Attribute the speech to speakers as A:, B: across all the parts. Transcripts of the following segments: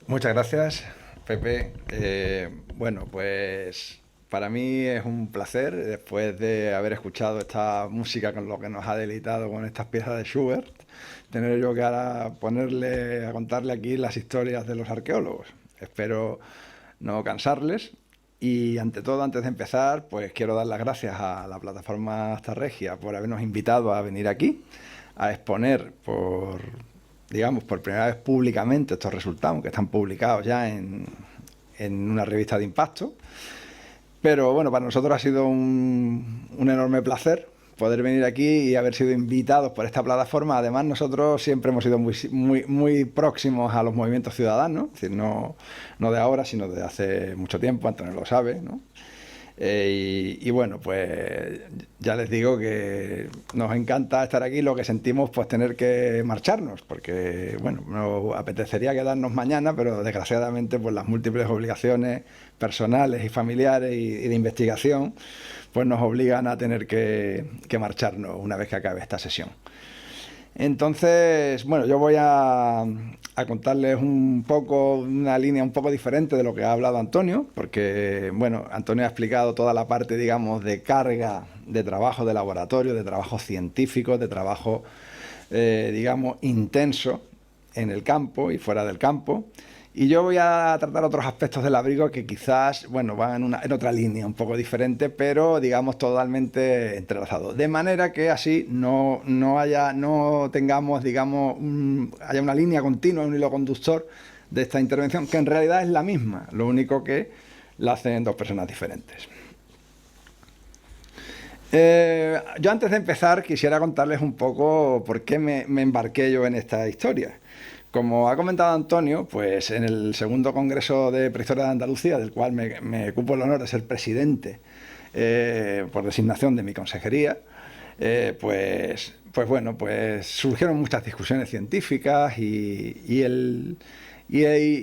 A: Muchas gracias, Pepe. Bueno, pues para mí es un placer, después de haber escuchado esta música con lo que nos ha deleitado con estas piezas de Schubert, tener yo que ahora ponerle a contarle aquí las historias de los arqueólogos. Espero no cansarles y ante todo, antes de empezar, pues quiero dar las gracias a la plataforma Astarregia por habernos invitado a venir aquí a exponer digamos, por primera vez públicamente estos resultados, que están publicados ya en una revista de impacto. Pero bueno, para nosotros ha sido un enorme placer poder venir aquí y haber sido invitados por esta plataforma. Además, nosotros siempre hemos sido muy próximos a los movimientos ciudadanos, es decir, no de ahora, sino de hace mucho tiempo. Antonio lo sabe, ¿no? Y bueno, pues ya les digo que nos encanta estar aquí. Lo que sentimos, pues tener que marcharnos, porque bueno, nos apetecería quedarnos mañana, pero desgraciadamente pues las múltiples obligaciones personales y familiares y de investigación pues nos obligan a tener que marcharnos una vez que acabe esta sesión. Entonces, bueno, yo voy a contarles un poco, una línea un poco diferente de lo que ha hablado Antonio, porque, bueno, Antonio ha explicado toda la parte, digamos, de carga de trabajo de laboratorio, de trabajo científico, de trabajo, digamos, intenso en el campo y fuera del campo. Y yo voy a tratar otros aspectos del abrigo que quizás, bueno, van en otra línea un poco diferente, pero digamos totalmente entrelazados. De manera que así no tengamos, digamos, haya una línea continua, un hilo conductor de esta intervención, que en realidad es la misma, lo único que la hacen dos personas diferentes. Yo antes de empezar quisiera contarles un poco por qué me embarqué yo en esta historia. Como ha comentado Antonio, pues en el segundo Congreso de Prehistoria de Andalucía, del cual me cupo el honor de ser presidente por designación de mi consejería, pues bueno, pues surgieron muchas discusiones científicas y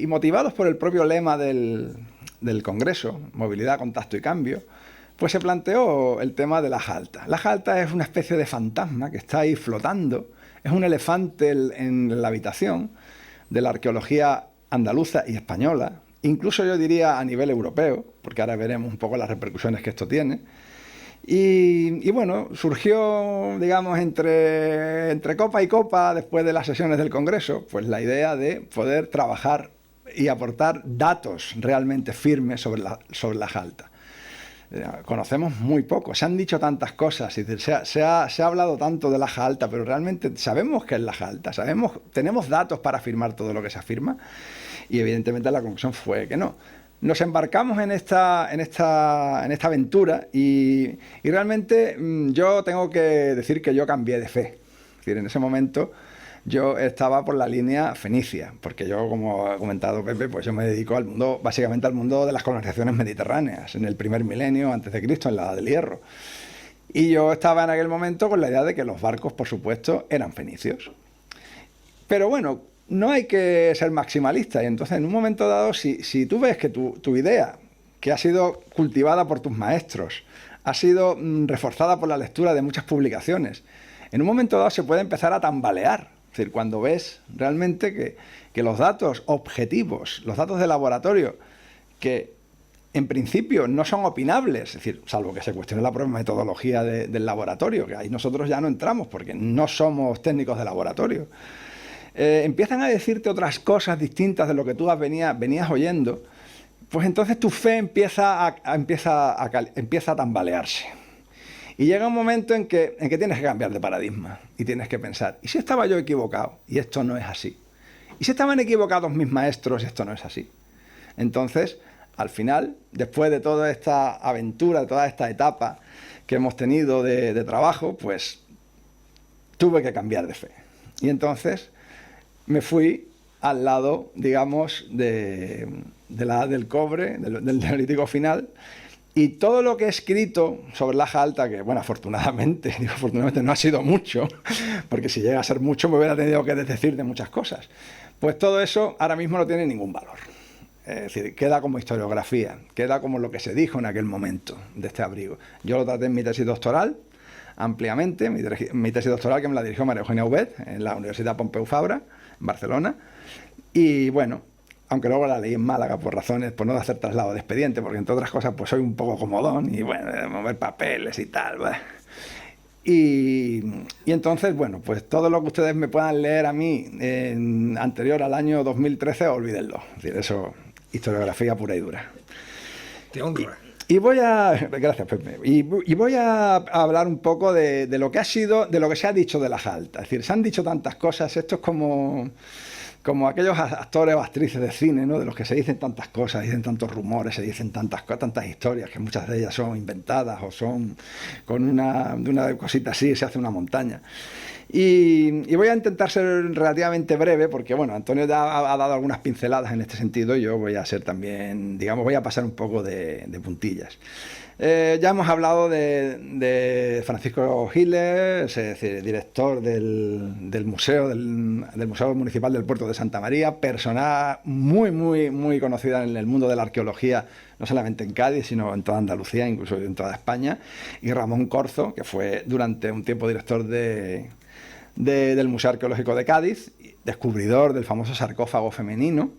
A: motivados por el propio lema del Congreso, movilidad, contacto y cambio, pues se planteó el tema de la jalta. La jalta es una especie de fantasma que está ahí flotando, es un elefante en la habitación de la arqueología andaluza y española, incluso yo diría a nivel europeo, porque ahora veremos un poco las repercusiones que esto tiene. Y bueno, surgió, digamos, entre copa y copa, después de las sesiones del Congreso, pues la idea de poder trabajar y aportar datos realmente firmes sobre la jalta. Conocemos muy poco, se han dicho tantas cosas, es decir, se ha hablado tanto de la jalta, pero realmente sabemos qué es la jalta, tenemos datos para afirmar todo lo que se afirma, y evidentemente la conclusión fue que no. Nos embarcamos en esta aventura y realmente yo tengo que decir que yo cambié de fe. Es decir, en ese momento yo estaba por la línea fenicia, porque yo, como ha comentado Pepe, pues yo me dedico al mundo, básicamente al mundo de las colonizaciones mediterráneas, en el primer milenio antes de Cristo, en la Edad del Hierro. Y yo estaba en aquel momento con la idea de que los barcos, por supuesto, eran fenicios. Pero bueno, no hay que ser maximalista, y entonces en un momento dado, si tú ves que tu idea, que ha sido cultivada por tus maestros, ha sido reforzada por la lectura de muchas publicaciones, en un momento dado se puede empezar a tambalear. Es decir, cuando ves realmente que los datos objetivos, los datos de laboratorio, que en principio no son opinables, es decir, salvo que se cuestione la propia metodología del laboratorio, que ahí nosotros ya no entramos porque no somos técnicos de laboratorio, empiezan a decirte otras cosas distintas de lo que tú venías oyendo, pues entonces tu fe empieza a tambalearse. Y llega un momento en que tienes que cambiar de paradigma y tienes que pensar, ¿y si estaba yo equivocado y esto no es así? ¿Y si estaban equivocados mis maestros y esto no es así? Entonces, al final, después de toda esta aventura, de toda esta etapa que hemos tenido de trabajo, pues tuve que cambiar de fe. Y entonces me fui al lado, digamos, de la edad del cobre, del neolítico final. Y todo lo que he escrito sobre la jalta, que bueno, afortunadamente no ha sido mucho, porque si llega a ser mucho me hubiera tenido que desdecir de muchas cosas, pues todo eso ahora mismo no tiene ningún valor. Es decir, queda como historiografía, queda como lo que se dijo en aquel momento de este abrigo. Yo lo traté en mi tesis doctoral, ampliamente, mi tesis doctoral que me la dirigió María Eugenia Ubet, en la Universidad Pompeu Fabra, en Barcelona, y bueno, aunque luego la leí en Málaga por razones, por no hacer traslado de expediente, porque entre otras cosas pues soy un poco comodón y bueno, de mover papeles y tal, ¿vale? Y entonces, bueno, pues todo lo que ustedes me puedan leer a mí anterior al año 2013, olvídenlo. Es decir, eso, historiografía pura y dura.
B: Te honra.
A: Y voy a... Gracias, Pepe. Y voy a hablar un poco de lo que ha sido, de lo que se ha dicho de la Jalta. Es decir, se han dicho tantas cosas, esto es como aquellos actores o actrices de cine, ¿no? De los que se dicen tantas cosas, dicen tantos rumores, se dicen tantas historias, que muchas de ellas son inventadas o son de una cosita así se hace una montaña. Y voy a intentar ser relativamente breve porque, bueno, Antonio ya ha dado algunas pinceladas en este sentido y yo voy a ser también, digamos, voy a pasar un poco de puntillas. Ya hemos hablado de Francisco Giles, es decir, director del Museo Municipal del Puerto de Santa María, persona muy conocida en el mundo de la arqueología, no solamente en Cádiz, sino en toda Andalucía, incluso en toda España, y Ramón Corzo, que fue durante un tiempo director del Museo Arqueológico de Cádiz, descubridor del famoso sarcófago femenino,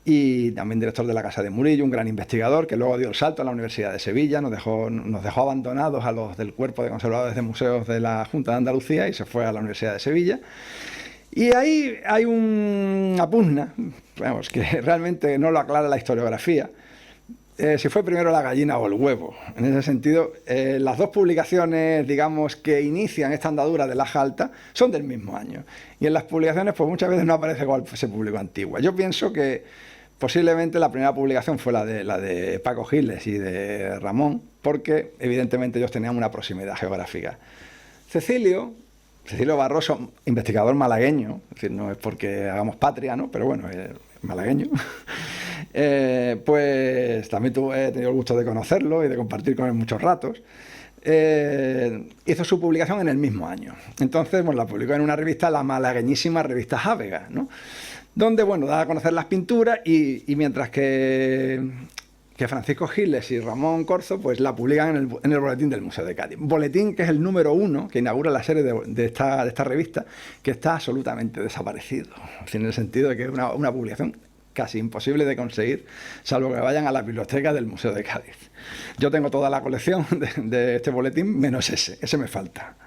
A: y también director de la Casa de Murillo, un gran investigador que luego dio el salto a la Universidad de Sevilla, nos dejó abandonados a los del Cuerpo de Conservadores de Museos de la Junta de Andalucía y se fue a la Universidad de Sevilla. Y ahí hay una pugna, vamos, que realmente no lo aclara la historiografía, si fue primero la gallina o el huevo. En ese sentido, las dos publicaciones, digamos, que inician esta andadura de la Jalta son del mismo año. Y en las publicaciones, pues muchas veces no aparece cuál se publicó antigua. Yo pienso que posiblemente la primera publicación fue la de Paco Giles y de Ramón, porque evidentemente ellos tenían una proximidad geográfica. Cecilio Barroso, investigador malagueño, es decir, no es porque hagamos patria, ¿no? Pero bueno, es malagueño. Pues también he tenido el gusto de conocerlo y de compartir con él muchos ratos. Hizo su publicación en el mismo año. Entonces, bueno, la publicó en una revista, la malagueñísima revista Jávega, ¿no? Donde, bueno, da a conocer las pinturas y mientras que Francisco Giles y Ramón Corzo pues la publican en el boletín del Museo de Cádiz. Boletín que es el número 1 que inaugura la serie de esta revista, que está absolutamente desaparecido. En el sentido de que es una publicación casi imposible de conseguir, salvo que vayan a la biblioteca del Museo de Cádiz. Yo tengo toda la colección de este boletín, menos ese me falta.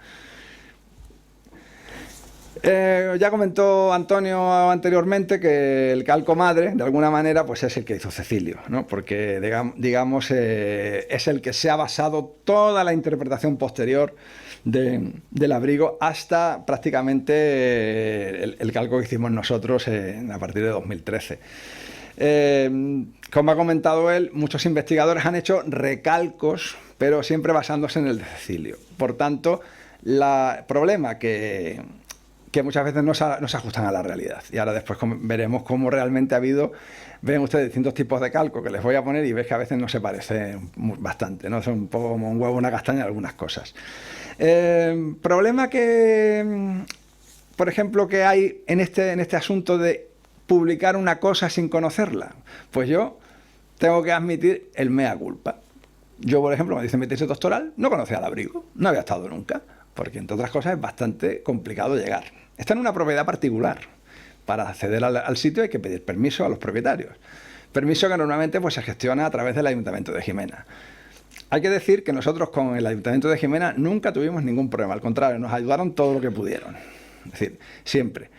A: Ya comentó Antonio anteriormente que el calco madre, de alguna manera, pues es el que hizo Cecilio, ¿no? Porque, digamos, es el que se ha basado toda la interpretación posterior del abrigo hasta prácticamente el calco que hicimos nosotros a partir de 2013. Como ha comentado él, muchos investigadores han hecho recalcos, pero siempre basándose en el de Cecilio. Por tanto, el problema que muchas veces no se ajustan a la realidad. Y ahora después veremos cómo realmente ha habido, ven ustedes distintos tipos de calco que les voy a poner y ves que a veces no se parecen bastante, ¿no? Son un poco como un huevo o una castaña en algunas cosas. Problema que, por ejemplo, que hay en este asunto de publicar una cosa sin conocerla. Pues yo tengo que admitir el mea culpa. Yo, por ejemplo, me dice mi tesis doctoral, no conocía el abrigo, no había estado nunca, porque entre otras cosas es bastante complicado llegar. Está en una propiedad particular. Para acceder al sitio hay que pedir permiso a los propietarios. Permiso que normalmente pues, se gestiona a través del Ayuntamiento de Jimena. Hay que decir que nosotros con el Ayuntamiento de Jimena nunca tuvimos ningún problema. Al contrario, nos ayudaron todo lo que pudieron. Es decir, siempre.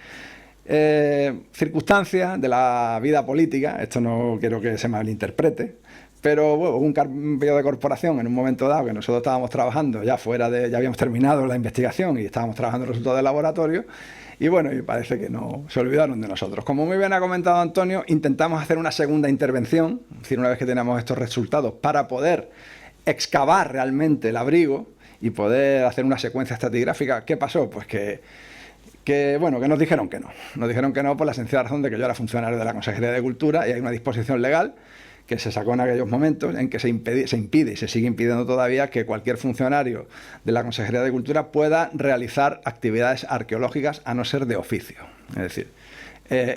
A: Circunstancias de la vida política, esto no quiero que se malinterprete, pero bueno, hubo un cambio de corporación en un momento dado que nosotros estábamos trabajando ya habíamos terminado la investigación y estábamos trabajando en resultados de laboratorio y bueno, y parece que no se olvidaron de nosotros. Como muy bien ha comentado Antonio, intentamos hacer una segunda intervención, es decir, una vez que teníamos estos resultados, para poder excavar realmente el abrigo y poder hacer una secuencia estratigráfica. ¿Qué pasó? Pues que nos dijeron que no. Nos dijeron que no por la sencilla razón de que yo era funcionario de la Consejería de Cultura y hay una disposición legal que se sacó en aquellos momentos en que se impide y se sigue impidiendo todavía que cualquier funcionario de la Consejería de Cultura pueda realizar actividades arqueológicas a no ser de oficio. Es decir,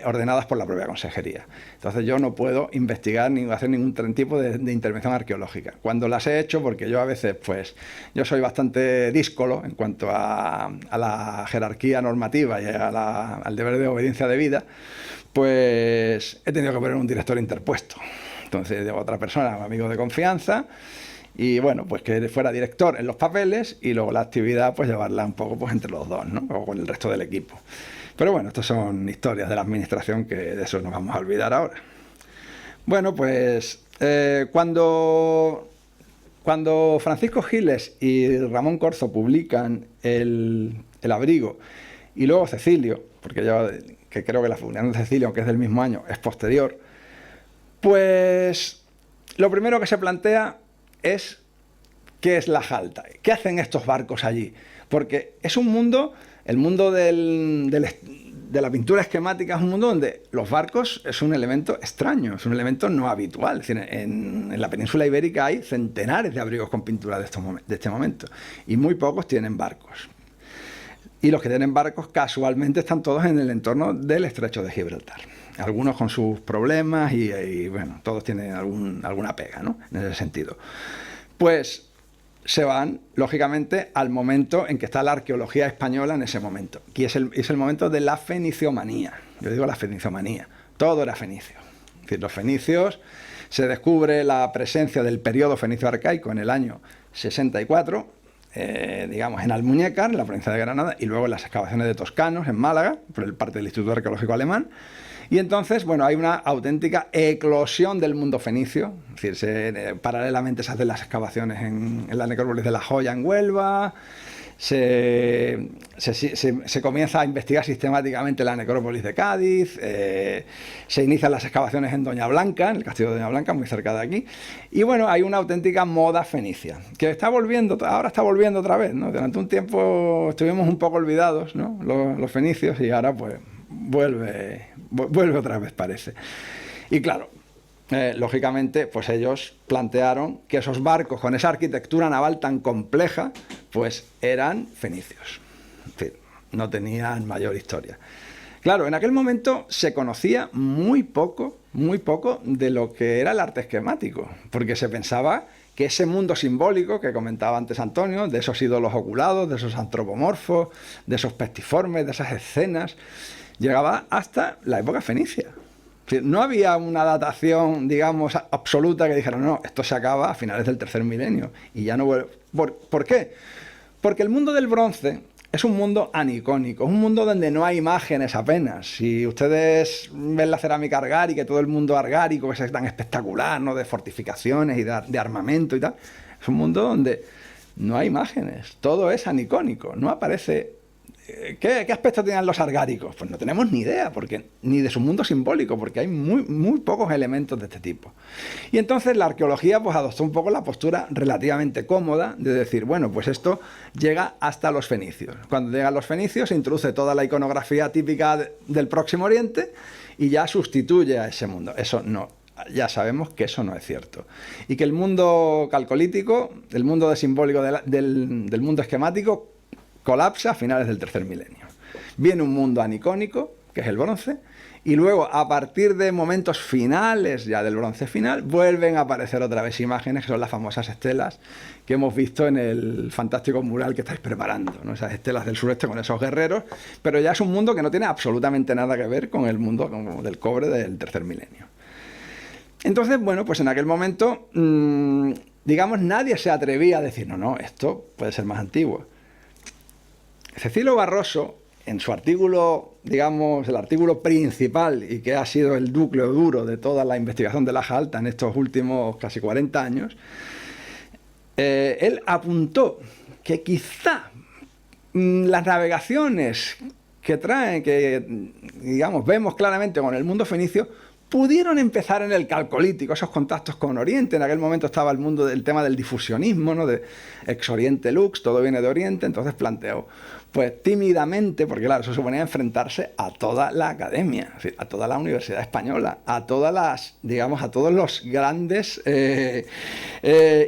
A: ordenadas por la propia consejería. Entonces yo no puedo investigar ni hacer ningún tipo de intervención arqueológica. Cuando las he hecho, porque yo a veces, pues, yo soy bastante díscolo en cuanto a la jerarquía normativa y al deber de obediencia debida, pues he tenido que poner un director interpuesto. Entonces, de otra persona, un amigo de confianza, y bueno, pues que fuera director en los papeles y luego la actividad, pues llevarla un poco pues entre los dos, ¿no? O con el resto del equipo. Pero bueno, estas son historias de la administración que de eso nos vamos a olvidar ahora. Bueno, pues cuando Francisco Giles y Ramón Corzo publican el Abrigo y luego Cecilio, porque yo que creo que la Unión de Cecilio, aunque es del mismo año, es posterior, pues lo primero que se plantea es qué es la Jalta, qué hacen estos barcos allí, porque es un mundo, el mundo de la pintura esquemática es un mundo donde los barcos es un elemento extraño, es un elemento no habitual. Es decir, en la península ibérica hay centenares de abrigos con pintura de este momento y muy pocos tienen barcos. Y los que tienen barcos casualmente están todos en el entorno del estrecho de Gibraltar. Algunos con sus problemas y bueno, todos tienen alguna pega, ¿no? En ese sentido. Pues se van, lógicamente, al momento en que está la arqueología española en ese momento. Y es el momento de la feniciomanía. Yo digo la feniciomanía. Todo era fenicio. Es decir, los fenicios, se descubre la presencia del periodo fenicio arcaico en el año 64, digamos, en Almuñécar, en la provincia de Granada, y luego en las excavaciones de Toscanos, en Málaga, por parte del Instituto Arqueológico Alemán. Y entonces, bueno, hay una auténtica eclosión del mundo fenicio. Es decir, paralelamente se hacen las excavaciones en la necrópolis de La Joya, en Huelva. Se comienza a investigar sistemáticamente la necrópolis de Cádiz. Se inician las excavaciones en Doña Blanca, en el castillo de Doña Blanca, muy cerca de aquí. Y bueno, hay una auténtica moda fenicia, que está volviendo, ahora está volviendo otra vez, ¿no? Durante un tiempo estuvimos un poco olvidados, ¿no? Los fenicios, y ahora pues vuelve otra vez, parece. Y claro, lógicamente, pues ellos plantearon que esos barcos con esa arquitectura naval tan compleja, pues eran fenicios. Es decir, no tenían mayor historia. Claro, en aquel momento se conocía muy poco de lo que era el arte esquemático, porque se pensaba que ese mundo simbólico que comentaba antes Antonio, de esos ídolos oculados, de esos antropomorfos, de esos pestiformes, de esas escenas, llegaba hasta la época fenicia. No había una datación, digamos, absoluta que dijera, no, esto se acaba a finales del tercer milenio y ya no vuelve. ¿Por qué? Porque el mundo del bronce es un mundo anicónico, es un mundo donde no hay imágenes apenas. Si ustedes ven la cerámica argárica y todo el mundo argárico, que es tan espectacular, ¿no? De fortificaciones y de armamento y tal, es un mundo donde no hay imágenes, todo es anicónico, no aparece. ¿Qué aspecto tenían los argáricos? Pues no tenemos ni idea, ni de su mundo simbólico, porque hay muy pocos elementos de este tipo. Y entonces la arqueología pues adoptó un poco la postura relativamente cómoda de decir, bueno, pues esto llega hasta los fenicios. Cuando llegan los fenicios se introduce toda la iconografía típica del Próximo Oriente y ya sustituye a ese mundo. Eso no. Ya sabemos que eso no es cierto. Y que el mundo calcolítico, el mundo de simbólico del mundo esquemático, colapsa a finales del tercer milenio. Viene un mundo anicónico, que es el bronce, y luego, a partir de momentos finales ya del bronce final, vuelven a aparecer otra vez imágenes, que son las famosas estelas que hemos visto en el fantástico mural que estáis preparando, ¿no? Esas estelas del sureste con esos guerreros, pero ya es un mundo que no tiene absolutamente nada que ver con el mundo del cobre del tercer milenio. Entonces, bueno, pues en aquel momento, digamos, nadie se atrevía a decir, no, esto puede ser más antiguo. Cecilio Barroso, en su artículo, digamos, el artículo principal y que ha sido el núcleo duro de toda la investigación de la Jalta en estos últimos casi 40 años, él apuntó que quizá las navegaciones que traen, que digamos vemos claramente con el mundo fenicio, pudieron empezar en el calcolítico, esos contactos con Oriente. En aquel momento estaba el mundo del tema del difusionismo, ¿no? De ex Oriente lux, todo viene de Oriente. Entonces planteó, pues tímidamente, porque claro, eso suponía enfrentarse a toda la academia, es decir, a toda la Universidad Española, a todas las, digamos, a todos los grandes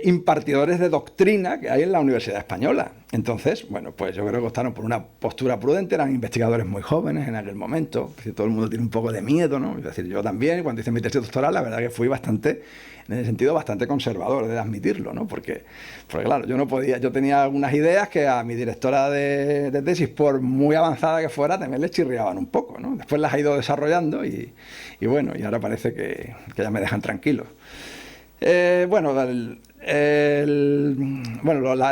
A: impartidores de doctrina que hay en la Universidad Española. Entonces, bueno, pues yo creo que optaron por una postura prudente, eran investigadores muy jóvenes en aquel momento, todo el mundo tiene un poco de miedo, ¿no? Es decir, yo también, cuando hice mi tesis doctoral, la verdad que fui bastante, en ese sentido, bastante conservador, de admitirlo, ¿no? Porque claro, yo no podía, yo tenía algunas ideas que a mi directora de tesis, por muy avanzada que fuera, también le chirriaban un poco, ¿no? Después las ha ido desarrollando y bueno, y ahora parece que ya me dejan tranquilo. Bueno, el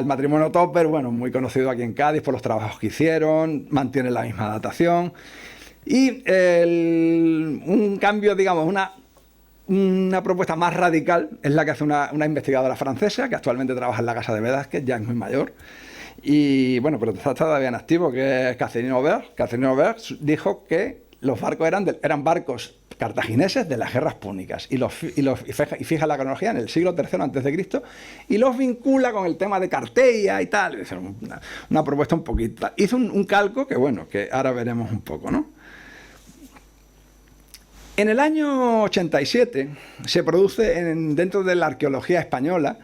A: matrimonio Topper, bueno, muy conocido aquí en Cádiz por los trabajos que hicieron, mantiene la misma datación. Y un cambio, digamos, una propuesta más radical es la que hace una investigadora francesa que actualmente trabaja en la Casa de Velázquez, ya es muy mayor. Y bueno, pero está todavía en activo, que es Catherine Aubert. Catherine Aubert dijo que los barcos eran barcos cartagineses de las guerras púnicas y fija la cronología en el siglo III a.C. y los vincula con el tema de Carteia y tal. Es una propuesta un poquito. Hizo un calco que, bueno, que ahora veremos un poco, ¿no? En el año 87 se produce dentro de la arqueología española,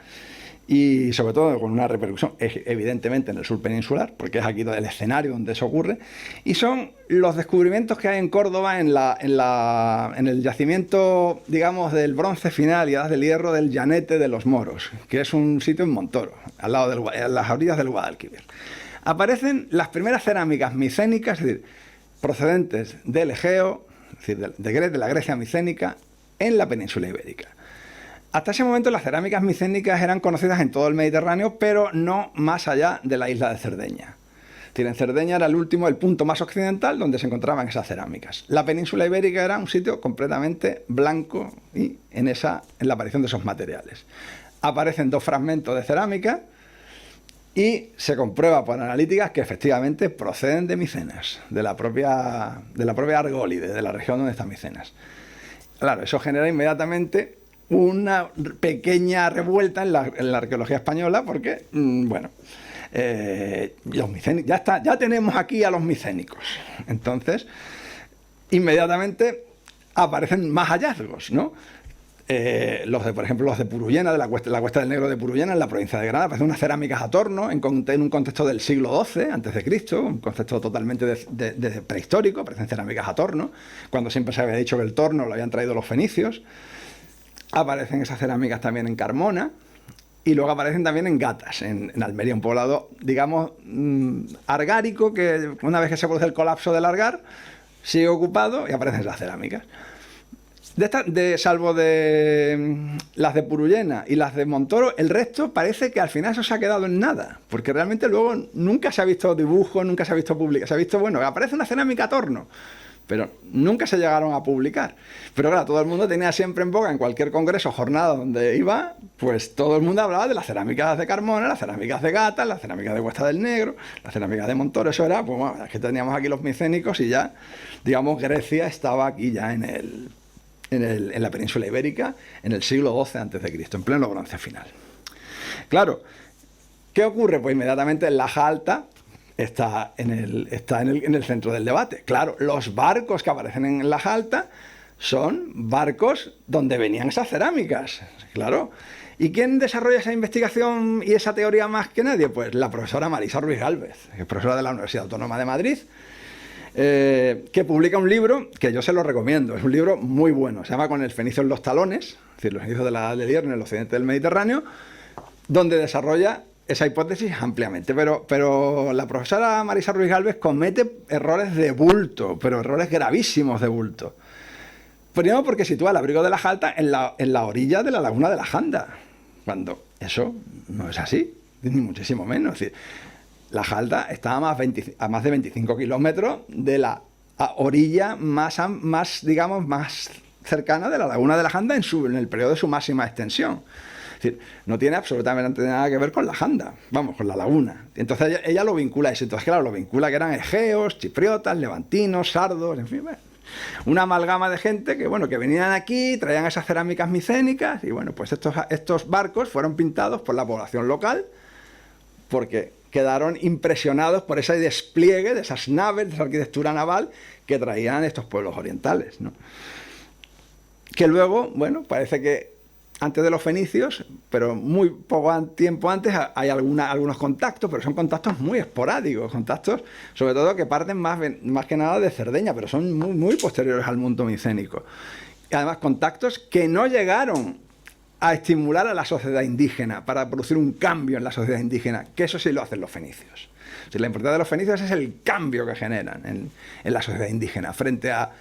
A: y sobre todo con una repercusión evidentemente en el sur peninsular, porque es aquí el escenario donde eso ocurre, y son los descubrimientos que hay en Córdoba en el yacimiento, digamos, del bronce final y edad del hierro del Llanete de los Moros, que es un sitio en Montoro, a las orillas del Guadalquivir. Aparecen las primeras cerámicas micénicas, es decir, procedentes del Egeo, es decir, de la Grecia micénica, en la península ibérica. Hasta ese momento las cerámicas micénicas eran conocidas en todo el Mediterráneo, pero no más allá de la isla de Cerdeña. Es decir, en Cerdeña era el punto más occidental donde se encontraban esas cerámicas. La península ibérica era un sitio completamente blanco y en la aparición de esos materiales. Aparecen 2 fragmentos de cerámica y se comprueba por analíticas que efectivamente proceden de Micenas, de la propia Argólide, de la región donde está Micenas. Claro, eso genera inmediatamente una pequeña revuelta en la arqueología española porque, bueno, los micénicos, ya tenemos aquí a los micénicos. Entonces, inmediatamente aparecen más hallazgos, ¿no? Por ejemplo, los de Purullena, de la Cuesta del Negro de Purullena, en la provincia de Granada, aparecen unas cerámicas a torno en un contexto del siglo XII a.C., un contexto totalmente de prehistórico. Aparecen cerámicas a torno, cuando siempre se había dicho que el torno lo habían traído los fenicios. Aparecen esas cerámicas también en Carmona y luego aparecen también en Gatas, en Almería, un poblado, digamos, argárico, que una vez que se produce el colapso del Argar, sigue ocupado y aparecen esas cerámicas. Salvo de las de Purullena y las de Montoro, el resto parece que al final eso se ha quedado en nada, porque realmente luego nunca se ha visto dibujo, nunca se ha visto publicar, se ha visto, bueno, aparece una cerámica a torno, pero nunca se llegaron a publicar. Pero claro, todo el mundo tenía siempre en boca, en cualquier congreso, jornada donde iba, pues todo el mundo hablaba de las cerámicas de Carmona, las cerámicas de Gata, las cerámicas de Cuesta del Negro, las cerámicas de Montoro. Eso era, pues bueno, es que teníamos aquí los micénicos y ya, digamos, Grecia estaba aquí ya en la península ibérica en el siglo XII a.C., en pleno bronce final. Claro, ¿qué ocurre? Pues inmediatamente en Laja Alta está en el centro del debate. Claro, los barcos que aparecen en Laja Alta son barcos donde venían esas cerámicas, claro. ¿Y quién desarrolla esa investigación y esa teoría más que nadie? Pues la profesora Marisa Ruiz Gálvez, que es profesora de la Universidad Autónoma de Madrid, que publica un libro que yo se lo recomiendo. Es un libro muy bueno, se llama Con el fenicio en los talones, es decir, los inicios de la Edad del Hierro en el occidente del Mediterráneo, donde desarrolla esa hipótesis ampliamente. Pero la profesora Marisa Ruiz Gálvez comete errores de bulto, pero errores gravísimos de bulto. Primero porque sitúa el abrigo de Laja Alta en la orilla de la laguna de la Janda, cuando eso no es así, ni muchísimo menos. Es decir, Laja Alta está a más de 25 kilómetros de la orilla más cercana de la laguna de la Janda en el periodo de su máxima extensión. Es decir, no tiene absolutamente nada que ver con la Janda, vamos, con la laguna. Entonces ella lo vincula a eso. Entonces, claro, lo vincula que eran egeos, chipriotas, levantinos, sardos, en fin, bueno, una amalgama de gente que, bueno, que venían aquí, traían esas cerámicas micénicas y, bueno, pues estos barcos fueron pintados por la población local porque quedaron impresionados por ese despliegue de esas naves, de esa arquitectura naval que traían estos pueblos orientales, ¿no? Que luego, bueno, parece que antes de los fenicios, pero muy poco tiempo antes hay algunos contactos, pero son contactos muy esporádicos, contactos sobre todo que parten más que nada de Cerdeña, pero son muy posteriores al mundo micénico. Y además contactos que no llegaron a estimular a la sociedad indígena para producir un cambio en la sociedad indígena, que eso sí lo hacen los fenicios. O sea, la importancia de los fenicios es el cambio que generan en la sociedad indígena frente a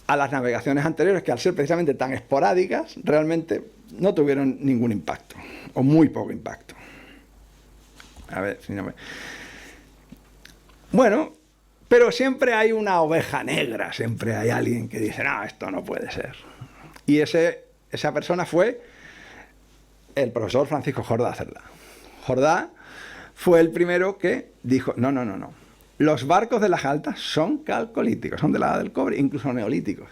A: las navegaciones anteriores, que al ser precisamente tan esporádicas, realmente no tuvieron ningún impacto, o muy poco impacto. A ver, si no me... Bueno, pero siempre hay una oveja negra, siempre hay alguien que dice, no, esto no puede ser. Y esa persona fue el profesor Francisco Jordá Cerdá. Jordá fue el primero que dijo, no. Los barcos de las altas son calcolíticos, son de la edad del cobre, incluso neolíticos.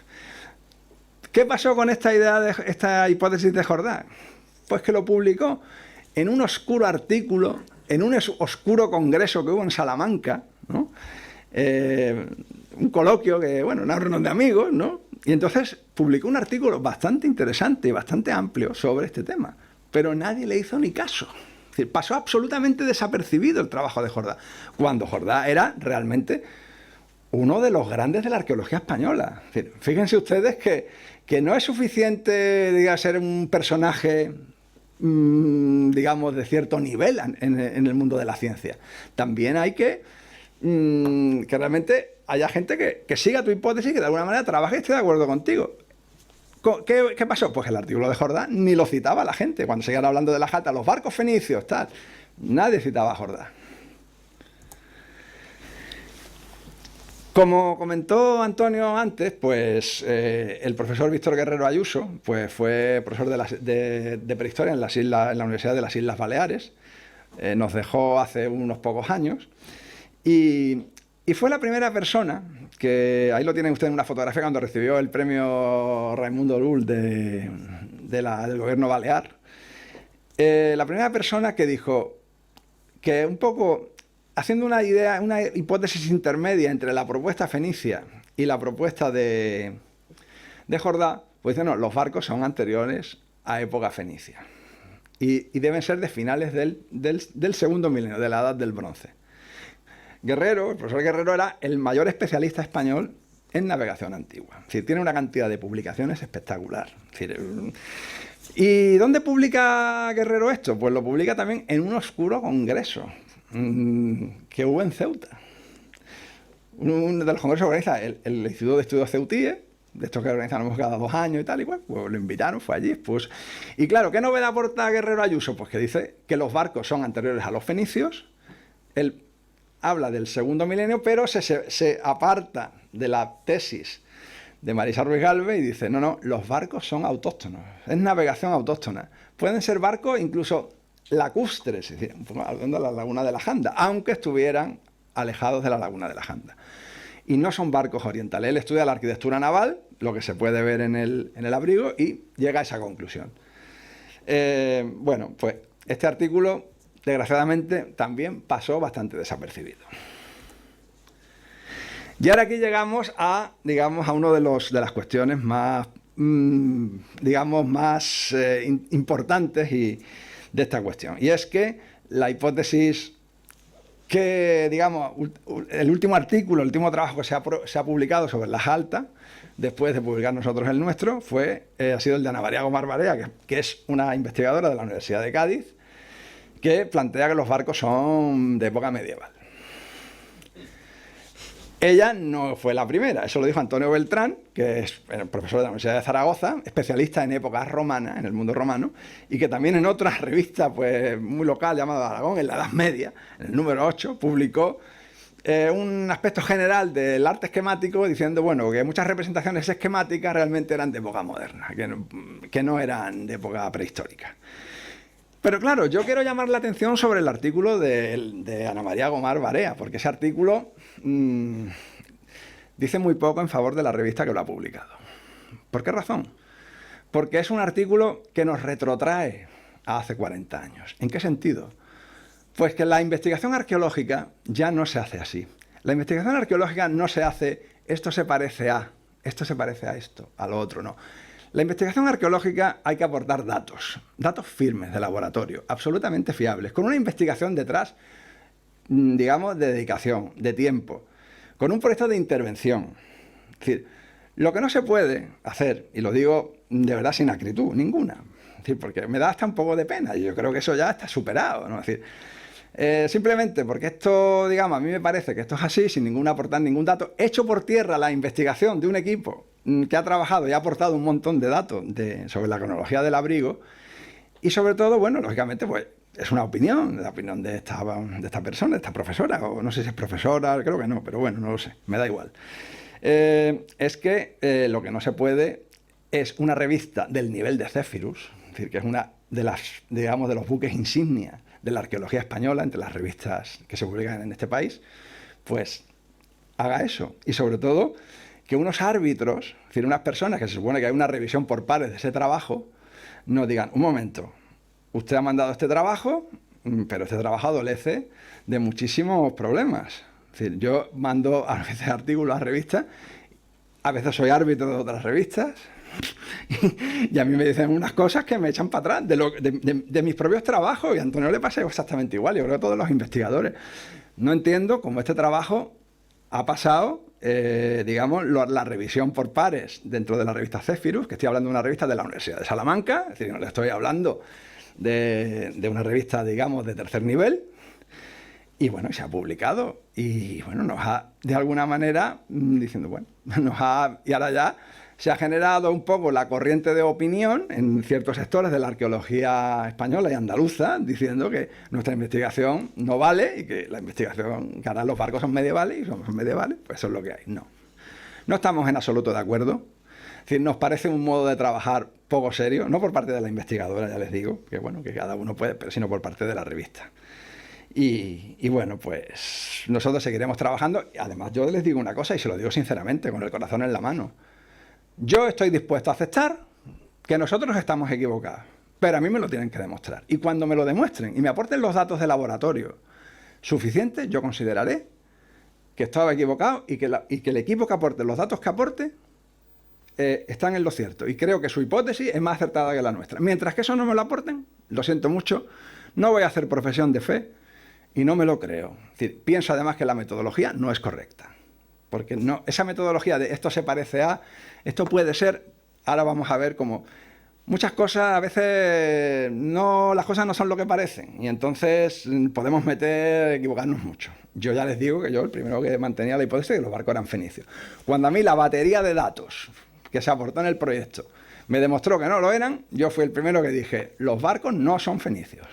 A: ¿Qué pasó con esta hipótesis de Jordá? Pues que lo publicó en un oscuro artículo, en un oscuro congreso que hubo en Salamanca, ¿no? Un coloquio que, bueno, una reunión de amigos, ¿no? Y entonces publicó un artículo bastante interesante y bastante amplio sobre este tema, pero nadie le hizo ni caso. Es decir, pasó absolutamente desapercibido el trabajo de Jordá, cuando Jordá era realmente uno de los grandes de la arqueología española. Es decir, fíjense ustedes que no es suficiente, digamos, ser un personaje, digamos, de cierto nivel en el mundo de la ciencia. También hay que realmente haya gente que siga tu hipótesis, que de alguna manera trabaje y esté de acuerdo contigo. ¿Qué pasó? Pues que el artículo de Jordá ni lo citaba la gente. Cuando seguían hablando de la jata, los barcos fenicios, tal, nadie citaba a Jordá. Como comentó Antonio antes, pues el profesor Víctor Guerrero Ayuso pues, fue profesor de prehistoria en la Universidad de las Islas Baleares. Nos dejó hace unos pocos años. Y fue la primera persona que, ahí lo tienen ustedes en una fotografía, cuando recibió el premio Raimundo Lull del gobierno balear, la primera persona que dijo que un poco, haciendo una hipótesis intermedia entre la propuesta fenicia y la propuesta de Jordá, pues dice, no, los barcos son anteriores a época fenicia y deben ser de finales del segundo milenio, de la Edad del Bronce. Guerrero, el profesor Guerrero, era el mayor especialista español en navegación antigua. Es decir, tiene una cantidad de publicaciones espectacular. Es decir, ¿y dónde publica Guerrero esto? Pues lo publica también en un oscuro congreso que hubo en Ceuta. Uno de los congresos organiza el Instituto de Estudios Ceutíes, de estos que organizamos cada 2 años y tal, y pues lo invitaron, fue allí, pues. Y claro, ¿qué novedad aporta Guerrero Ayuso? Pues que dice que los barcos son anteriores a los fenicios. Él habla del segundo milenio, pero se aparta de la tesis de Marisa Ruiz Galvez y dice, no, los barcos son autóctonos, es navegación autóctona. Pueden ser barcos incluso lacustres, es decir, hablando de la laguna de la Janda, aunque estuvieran alejados de la laguna de la Janda. Y no son barcos orientales. Él estudia la arquitectura naval, lo que se puede ver en el abrigo, y llega a esa conclusión. Bueno, pues este artículo, desgraciadamente, también pasó bastante desapercibido. Y ahora aquí llegamos a, digamos, a una de las cuestiones más, digamos, más importantes de esta cuestión. Y es que la hipótesis que, digamos, el último artículo, el último trabajo que se ha publicado sobre las altas, después de publicar nosotros el nuestro, ha sido el de Ana María Gomar Barea, que es una investigadora de la Universidad de Cádiz, que plantea que los barcos son de época medieval. Ella no fue la primera, eso lo dijo Antonio Beltrán, que es profesor de la Universidad de Zaragoza, especialista en épocas romanas, en el mundo romano, y que también en otra revista pues, muy local llamada Aragón, en la Edad Media, en el número 8, publicó un aspecto general del arte esquemático diciendo, bueno, que muchas representaciones esquemáticas realmente eran de época moderna, que no eran de época prehistórica. Pero claro, yo quiero llamar la atención sobre el artículo de Ana María Gomar Barea, porque ese artículo dice muy poco en favor de la revista que lo ha publicado. ¿Por qué razón? Porque es un artículo que nos retrotrae a hace 40 años. ¿En qué sentido? Pues que la investigación arqueológica ya no se hace así. La investigación arqueológica no se hace, esto se parece a esto, a lo otro, no. La investigación arqueológica hay que aportar datos firmes de laboratorio, absolutamente fiables, con una investigación detrás, digamos, de dedicación, de tiempo, con un proyecto de intervención. Es decir, lo que no se puede hacer, y lo digo de verdad sin acritud, ninguna, es decir, porque me da hasta un poco de pena, y yo creo que eso ya está superado, ¿no? Es decir, simplemente porque esto, digamos, a mí me parece que esto es así, sin aportar ningún dato, hecho por tierra la investigación de un equipo que ha trabajado y ha aportado un montón de datos sobre la cronología del abrigo, y sobre todo, bueno, lógicamente, pues es una opinión, la opinión de esta persona, de esta profesora, o no sé si es profesora, creo que no, pero bueno, no lo sé, me da igual. Es que lo que no se puede es una revista del nivel de Zephyrus, es decir, que es una de las, digamos, de los buques insignia de la arqueología española, entre las revistas que se publican en este país, pues haga eso. Y sobre todo, que unos árbitros, es decir, unas personas que se supone que hay una revisión por pares de ese trabajo, nos digan, un momento, usted ha mandado este trabajo, pero este trabajo adolece de muchísimos problemas. Es decir, yo mando a veces artículos a revistas, a veces soy árbitro de otras revistas, y a mí me dicen unas cosas que me echan para atrás de mis propios trabajos, y a Antonio le pasa exactamente igual, yo creo que a todos los investigadores. No entiendo cómo este trabajo ha pasado, digamos, la revisión por pares dentro de la revista Zephyrus, que estoy hablando de una revista de la Universidad de Salamanca, es decir, no le estoy hablando de una revista, digamos, de tercer nivel. Y bueno, se ha publicado y bueno, nos ha, de alguna manera, diciendo, bueno, y ahora ya se ha generado un poco la corriente de opinión en ciertos sectores de la arqueología española y andaluza, diciendo que nuestra investigación no vale y que la investigación que harán los barcos son medievales y somos medievales, pues eso es lo que hay. No estamos en absoluto de acuerdo. Es decir, nos parece un modo de trabajar poco serio, no por parte de la investigadora, ya les digo, que bueno, que cada uno puede, pero sino por parte de la revista. Y bueno, pues nosotros seguiremos trabajando. Y además, yo les digo una cosa y se lo digo sinceramente, con el corazón en la mano. Yo estoy dispuesto a aceptar que nosotros estamos equivocados, pero a mí me lo tienen que demostrar. Y cuando me lo demuestren y me aporten los datos de laboratorio suficientes, yo consideraré que estaba equivocado y que el equipo que aporte los datos que aporte están en lo cierto. Y creo que su hipótesis es más acertada que la nuestra. Mientras que eso no me lo aporten, lo siento mucho, no voy a hacer profesión de fe. Y no me lo creo. Es decir, pienso además que la metodología no es correcta. Porque no, esa metodología de esto se parece a, esto puede ser, ahora vamos a ver cómo muchas cosas, a veces las cosas no son lo que parecen. Y entonces podemos equivocarnos mucho. Yo ya les digo que yo el primero que mantenía la hipótesis de que los barcos eran fenicios. Cuando a mí la batería de datos que se aportó en el proyecto me demostró que no lo eran, yo fui el primero que dije, los barcos no son fenicios.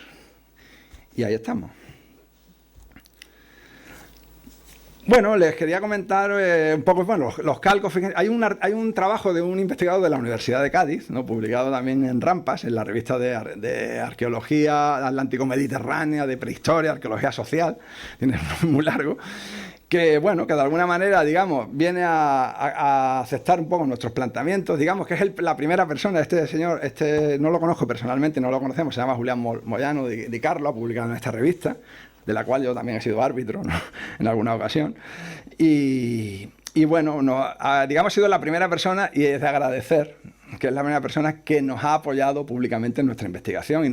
A: Y ahí estamos. Bueno, les quería comentar un poco, bueno, los calcos. Fíjense, hay un trabajo de un investigador de la Universidad de Cádiz, ¿no?, publicado también en Rampas, en la revista de Arqueología Atlántico-Mediterránea, de Prehistoria, Arqueología Social, tiene un nombre muy largo, que, bueno, que de alguna manera, digamos, viene a aceptar un poco nuestros planteamientos, digamos que es la primera persona, este señor, no lo conozco personalmente, no lo conocemos, se llama Julián Moyano Di Carlo, ha publicado en esta revista, de la cual yo también he sido árbitro, ¿no?, en alguna ocasión. Y bueno, digamos, ha sido la primera persona, y es de agradecer, que es la primera persona que nos ha apoyado públicamente en nuestra investigación y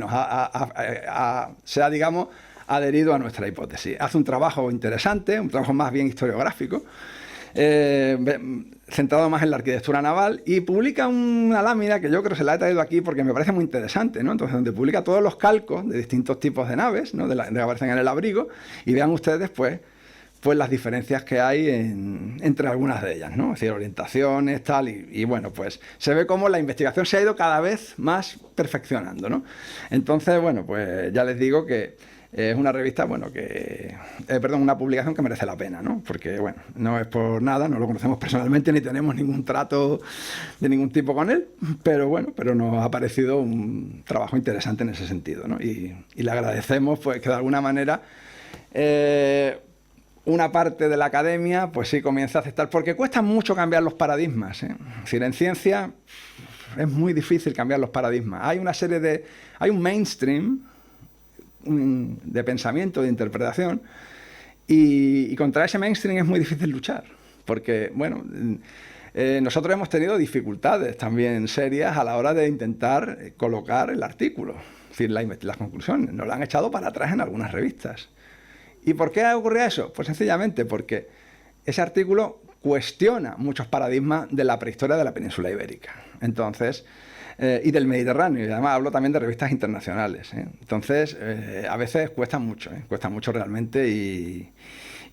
A: se ha, digamos, adherido a nuestra hipótesis. Hace un trabajo interesante, un trabajo más bien historiográfico, centrado más en la arquitectura naval, y publica una lámina que yo creo que se la he traído aquí porque me parece muy interesante, ¿no? Entonces, donde publica todos los calcos de distintos tipos de naves, ¿no?, de que aparecen en el abrigo, y vean ustedes pues las diferencias que hay entre algunas de ellas, ¿no? Es decir, orientaciones, tal, y bueno, pues se ve cómo la investigación se ha ido cada vez más perfeccionando, ¿no? Entonces, bueno, pues ya les digo que es una revista, bueno, una publicación que merece la pena, ¿no? Porque, bueno, no es por nada, no lo conocemos personalmente ni tenemos ningún trato de ningún tipo con él, pero bueno, nos ha parecido un trabajo interesante en ese sentido, ¿no? Y le agradecemos, pues, que de alguna manera una parte de la academia, pues sí comienza a aceptar, porque cuesta mucho cambiar los paradigmas, ¿eh? Es decir, en ciencia es muy difícil cambiar los paradigmas. Hay un mainstream de pensamiento, de interpretación, y contra ese mainstream es muy difícil luchar, porque, bueno, nosotros hemos tenido dificultades también serias a la hora de intentar colocar el artículo, es decir, las conclusiones. Nos lo han echado para atrás en algunas revistas. ¿Y por qué ocurre eso? Pues sencillamente porque ese artículo cuestiona muchos paradigmas de la prehistoria de la península ibérica. Entonces, y del Mediterráneo, y además hablo también de revistas internacionales. Entonces, a veces cuesta mucho realmente, y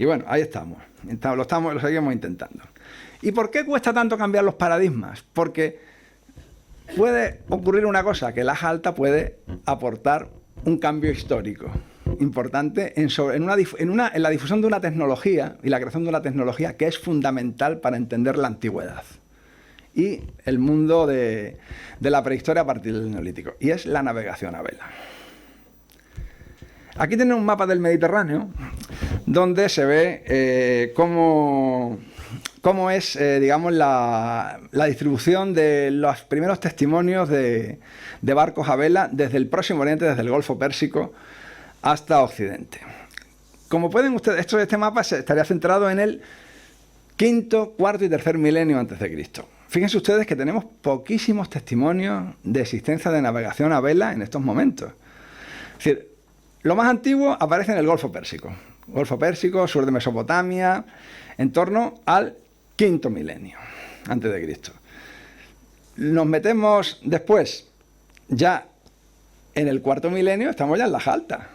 A: bueno, ahí estamos. Lo seguimos intentando. ¿Y por qué cuesta tanto cambiar los paradigmas? Porque puede ocurrir una cosa, que el aja alta puede aportar un cambio histórico importante en la difusión de una tecnología y la creación de una tecnología que es fundamental para entender la antigüedad y el mundo de la prehistoria a partir del Neolítico, y es la navegación a vela. Aquí tienen un mapa del Mediterráneo donde se ve cómo es, digamos, la distribución de los primeros testimonios de barcos a vela desde el Próximo Oriente, desde el Golfo Pérsico hasta Occidente. Como pueden ustedes, este mapa estaría centrado en el quinto, cuarto y tercer milenio antes de Cristo. Fíjense ustedes que tenemos poquísimos testimonios de existencia de navegación a vela en estos momentos. Es decir, lo más antiguo aparece en el Golfo Pérsico. Golfo Pérsico, sur de Mesopotamia, en torno al quinto milenio antes de Cristo. Nos metemos después, ya en el cuarto milenio, estamos ya en la aja alta.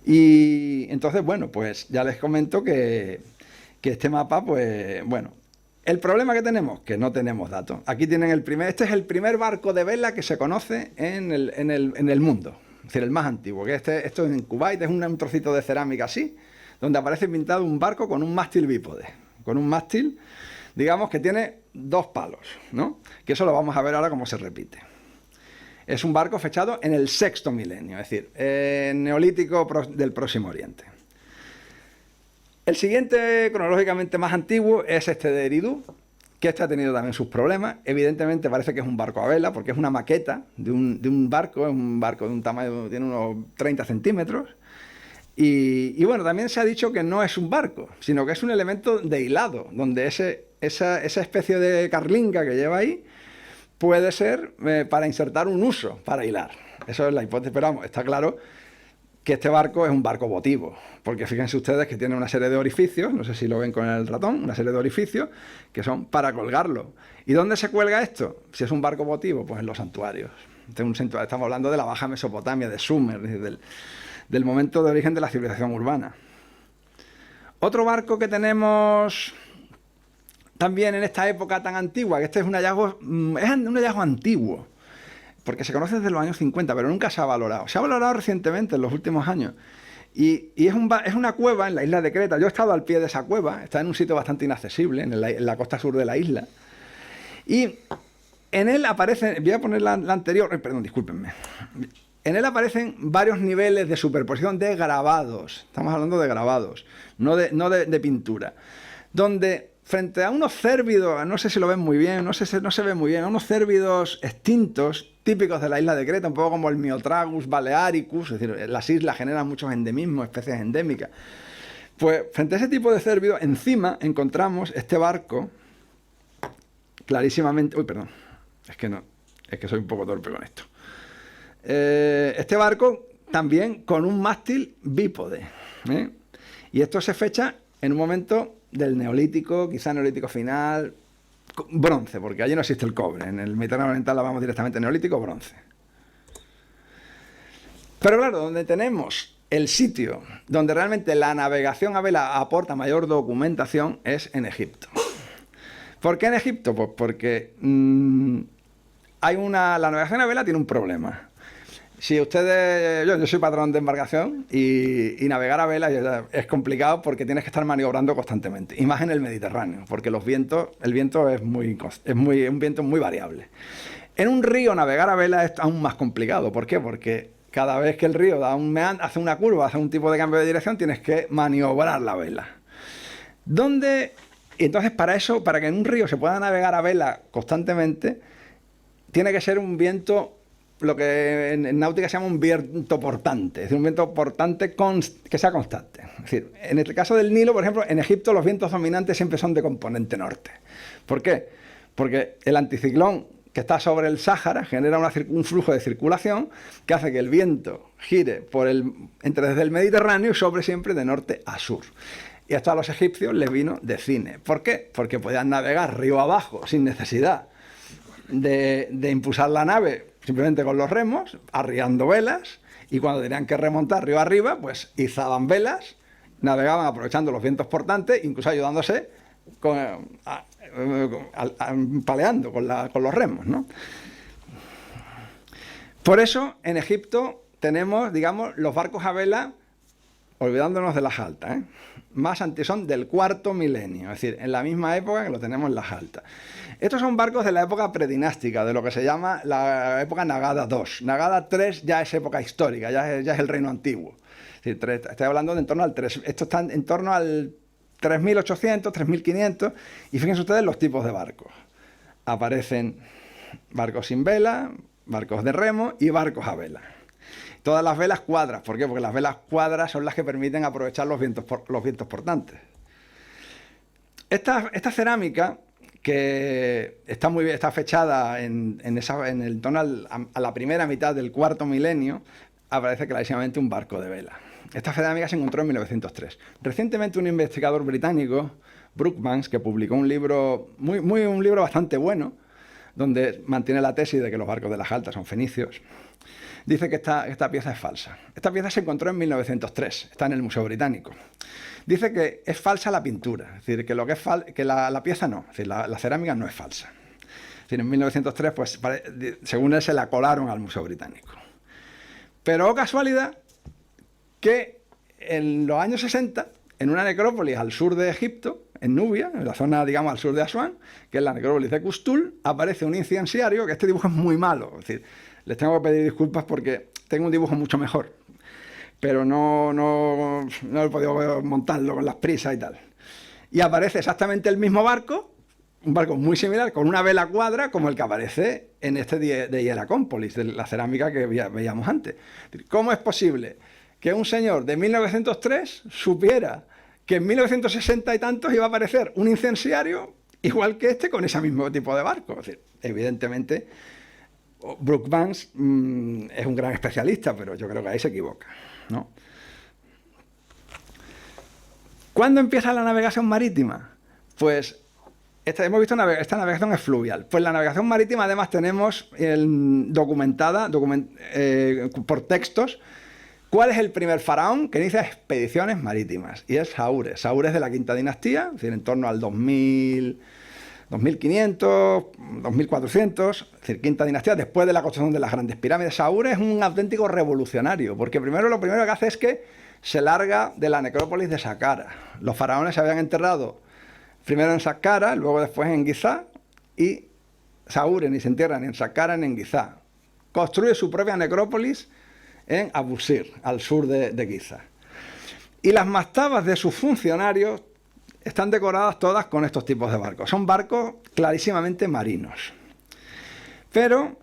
A: Y entonces, bueno, pues ya les comento que este mapa, pues, bueno, el problema que tenemos, que no tenemos datos. Aquí tienen este es el primer barco de vela que se conoce en el mundo, es decir, el más antiguo, que esto es en Kuwait, es un trocito de cerámica así, donde aparece pintado un barco con un mástil bípode, con un mástil, digamos, que tiene dos palos, ¿no? Que eso lo vamos a ver ahora cómo se repite. Es un barco fechado en el sexto milenio, es decir, neolítico del Próximo Oriente. El siguiente, cronológicamente más antiguo, es este de Eridu, que este ha tenido también sus problemas. Evidentemente parece que es un barco a vela, porque es una maqueta de un barco, es un barco de un tamaño, tiene unos 30 centímetros. Y bueno, también se ha dicho que no es un barco, sino que es un elemento de hilado, donde esa especie de carlinga que lleva ahí puede ser para insertar un uso, para hilar. Eso es la hipótesis, pero vamos, está claro que este barco es un barco votivo, porque fíjense ustedes que tiene una serie de orificios, no sé si lo ven con el ratón, una serie de orificios que son para colgarlo. ¿Y dónde se cuelga esto? Si es un barco votivo, pues en los santuarios. Estamos hablando de la Baja Mesopotamia, de Sumer, del momento de origen de la civilización urbana. Otro barco que tenemos también en esta época tan antigua, que este es un hallazgo antiguo, porque se conoce desde los años 50, pero nunca se ha valorado. Se ha valorado recientemente, en los últimos años. Y es una cueva en la isla de Creta. Yo he estado al pie de esa cueva, está en un sitio bastante inaccesible, en la costa sur de la isla. Y en él aparecen, voy a poner la anterior, perdón, discúlpenme. En él aparecen varios niveles de superposición de grabados. Estamos hablando de grabados, no de pintura. Donde frente a unos cérvidos, no sé si lo ven muy bien, no se ve muy bien, a unos cérvidos extintos, típicos de la isla de Creta, un poco como el Myotragus balearicus, es decir, las islas generan muchos endemismos, especies endémicas. Pues frente a ese tipo de cérvidos, encima encontramos este barco, clarísimamente... Uy, perdón, es que soy un poco torpe con esto. Este barco también con un mástil bípode, ¿eh? Y esto se fecha en un momento del Neolítico, quizá Neolítico final, bronce, porque allí no existe el cobre. En el Mediterráneo Oriental la vamos directamente Neolítico, bronce. Pero claro, donde tenemos el sitio donde realmente la navegación a vela aporta mayor documentación es en Egipto. ¿Por qué en Egipto? Pues porque la navegación a vela tiene un problema. Si ustedes, yo soy patrón de embarcación y navegar a vela es complicado porque tienes que estar maniobrando constantemente, y más en el Mediterráneo, porque el viento es un viento muy variable. En un río navegar a vela es aún más complicado. ¿Por qué? Porque cada vez que el río hace una curva, hace un tipo de cambio de dirección, tienes que maniobrar la vela. Y entonces para que en un río se pueda navegar a vela constantemente, tiene que ser un viento lo que en náutica se llama un viento portante, es decir, un viento portante que sea constante. Es decir, en el caso del Nilo, por ejemplo, en Egipto los vientos dominantes siempre son de componente norte. ¿Por qué? Porque el anticiclón que está sobre el Sáhara genera un flujo de circulación que hace que el viento gire entre desde el Mediterráneo y sobre siempre de norte a sur. Y esto a los egipcios les vino de cine. ¿Por qué? Porque podían navegar río abajo sin necesidad de impulsar la nave simplemente con los remos, arriando velas, y cuando tenían que remontar río arriba, pues izaban velas, navegaban aprovechando los vientos portantes, incluso ayudándose paleando con los remos, ¿no? Por eso en Egipto tenemos, digamos, los barcos a vela, olvidándonos de las altas, son del cuarto milenio, es decir, en la misma época que lo tenemos en las altas. Estos son barcos de la época predinástica, de lo que se llama la época Nagada II. Nagada III ya es época histórica, ya es el reino antiguo. Es decir, estoy hablando de en torno al 3, esto está en torno al 3.800, 3.500, y fíjense ustedes los tipos de barcos. Aparecen barcos sin vela, barcos de remo y barcos a vela. Todas las velas cuadras, ¿por qué? Porque las velas cuadras son las que permiten aprovechar los vientos portantes. Esta cerámica, que está muy bien, está fechada en el torno a la primera mitad del cuarto milenio, aparece clarísimamente un barco de vela. Esta cerámica se encontró en 1903. Recientemente un investigador británico, Brookbanks, que publicó un libro, un libro bastante bueno, donde mantiene la tesis de que los barcos de las altas son fenicios, dice que esta pieza es falsa. Esta pieza se encontró en 1903, está en el Museo Británico. Dice que es falsa la pintura, es decir, que, la pieza no, es decir, la cerámica no es falsa. Es decir, en 1903, pues, según él, se la colaron al Museo Británico. Pero, oh casualidad, que en los años 60, en una necrópolis al sur de Egipto, en Nubia, en la zona, digamos, al sur de Asuán, que es la necrópolis de Custul, aparece un incenciario, que este dibujo es muy malo, es decir, les tengo que pedir disculpas porque tengo un dibujo mucho mejor, pero no he podido montarlo con las prisas y tal. Y aparece exactamente el mismo barco, un barco muy similar, con una vela cuadra, como el que aparece en este de Hieracómpolis, de la cerámica que veíamos antes. ¿Cómo es posible que un señor de 1903 supiera que en 1960 y tantos iba a aparecer un incenciario igual que este con ese mismo tipo de barco? Es decir, evidentemente, Brookbanks es un gran especialista, pero yo creo que ahí se equivoca, ¿no? ¿Cuándo empieza la navegación marítima? Pues hemos visto esta navegación es fluvial. Pues la navegación marítima además tenemos documentada por textos cuál es el primer faraón que inicia expediciones marítimas. Y es Saúres. Saúres de la quinta dinastía, es decir, en torno al 2500, 2400, es decir, quinta dinastía, después de la construcción de las grandes pirámides. Saúres es un auténtico revolucionario, porque lo primero que hace es que se larga de la necrópolis de Saqqara. Los faraones se habían enterrado primero en Saqqara, luego después en Gizá, y Saúres ni se entierra ni en Saqqara ni en Gizá. Construye su propia necrópolis en Abusir, al sur de Giza. Y las mastabas de sus funcionarios están decoradas todas con estos tipos de barcos. Son barcos clarísimamente marinos. Pero,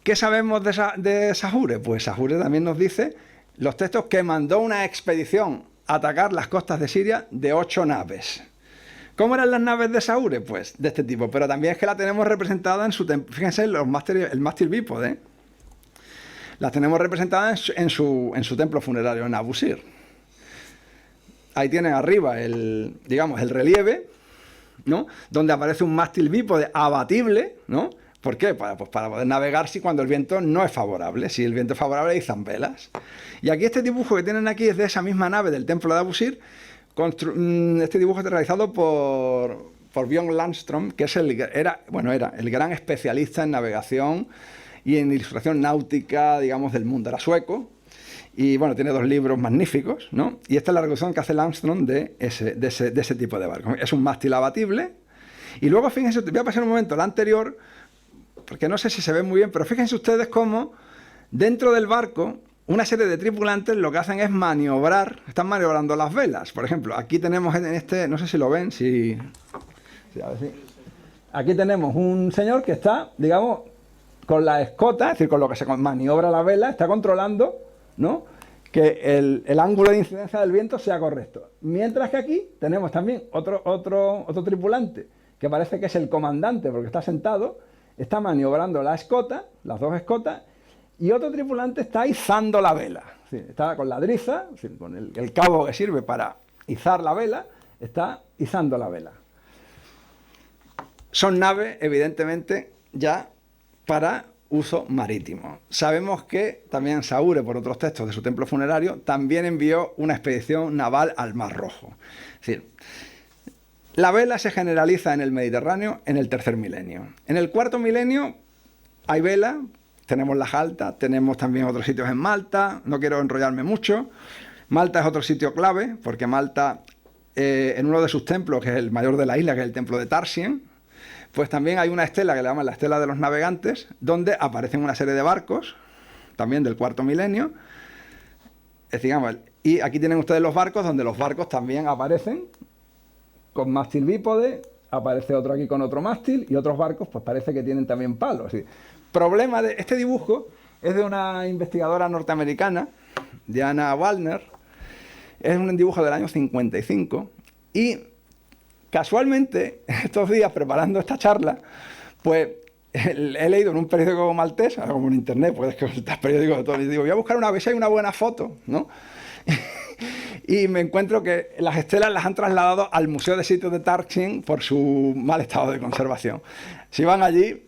A: ¿qué sabemos de Saúres? Pues Saúres también nos dice los textos que mandó una expedición a atacar las costas de Siria de 8 naves. ¿Cómo eran las naves de Saúres? Pues de este tipo. Pero también es que la tenemos representada en su templo. Fíjense, el mástil bípode. Las tenemos representadas en su templo funerario, en Abusir. Ahí tienen arriba el relieve, ¿no? Donde aparece un mástil bípode abatible, ¿no? ¿Por qué? Pues para poder navegar cuando el viento no es favorable. Si el viento es favorable, izan velas. Y aquí este dibujo que tienen aquí es de esa misma nave del templo de Abusir. Este dibujo está realizado por Björn Landström, que era el gran especialista en navegación y en ilustración náutica, digamos, del mundo. Era sueco y, bueno, tiene 2 libros magníficos, ¿no? Y esta es la reducción que hace Landström de ese tipo de barco. Es un mástil abatible. Y luego, fíjense, voy a pasar un momento la anterior, porque no sé si se ve muy bien, pero fíjense ustedes cómo dentro del barco una serie de tripulantes lo que hacen es están maniobrando las velas. Por ejemplo, aquí tenemos en no sé si lo ven, a ver si... Aquí tenemos un señor que está, digamos, con la escota, es decir, con lo que se maniobra la vela, está controlando, ¿no?, que el ángulo de incidencia del viento sea correcto. Mientras que aquí tenemos también otro tripulante, que parece que es el comandante, porque está sentado, está maniobrando la escota, las dos escotas, y otro tripulante está izando la vela. Sí, está con la driza, sí, con el cabo que sirve para izar la vela, está izando la vela. Son naves, evidentemente, ya para uso marítimo. Sabemos que también Sahure, por otros textos de su templo funerario, también envió una expedición naval al Mar Rojo. Es decir, la vela se generaliza en el Mediterráneo en el tercer milenio. En el cuarto milenio hay vela, tenemos la Jalta, tenemos también otros sitios en Malta, no quiero enrollarme mucho. Malta es otro sitio clave, porque Malta, en uno de sus templos, que es el mayor de la isla, que es el templo de Tarsien, pues también hay una estela que le llaman la estela de los navegantes, donde aparecen una serie de barcos, también del cuarto milenio. Digamos, y aquí tienen ustedes los barcos, donde los barcos también aparecen con mástil bípode, aparece otro aquí con otro mástil, y otros barcos pues parece que tienen también palos. ¿Sí? Problema de este dibujo es de una investigadora norteamericana, Diana Wallner. Es un dibujo del año 55, y casualmente, estos días preparando esta charla, pues he leído en un periódico maltés, como en internet, pues es que está el periódico de todo, y digo, voy a buscar a ver si hay una buena foto, ¿no? Y me encuentro que las estelas las han trasladado al Museo de Sitios de Tarsien por su mal estado de conservación. Si van allí,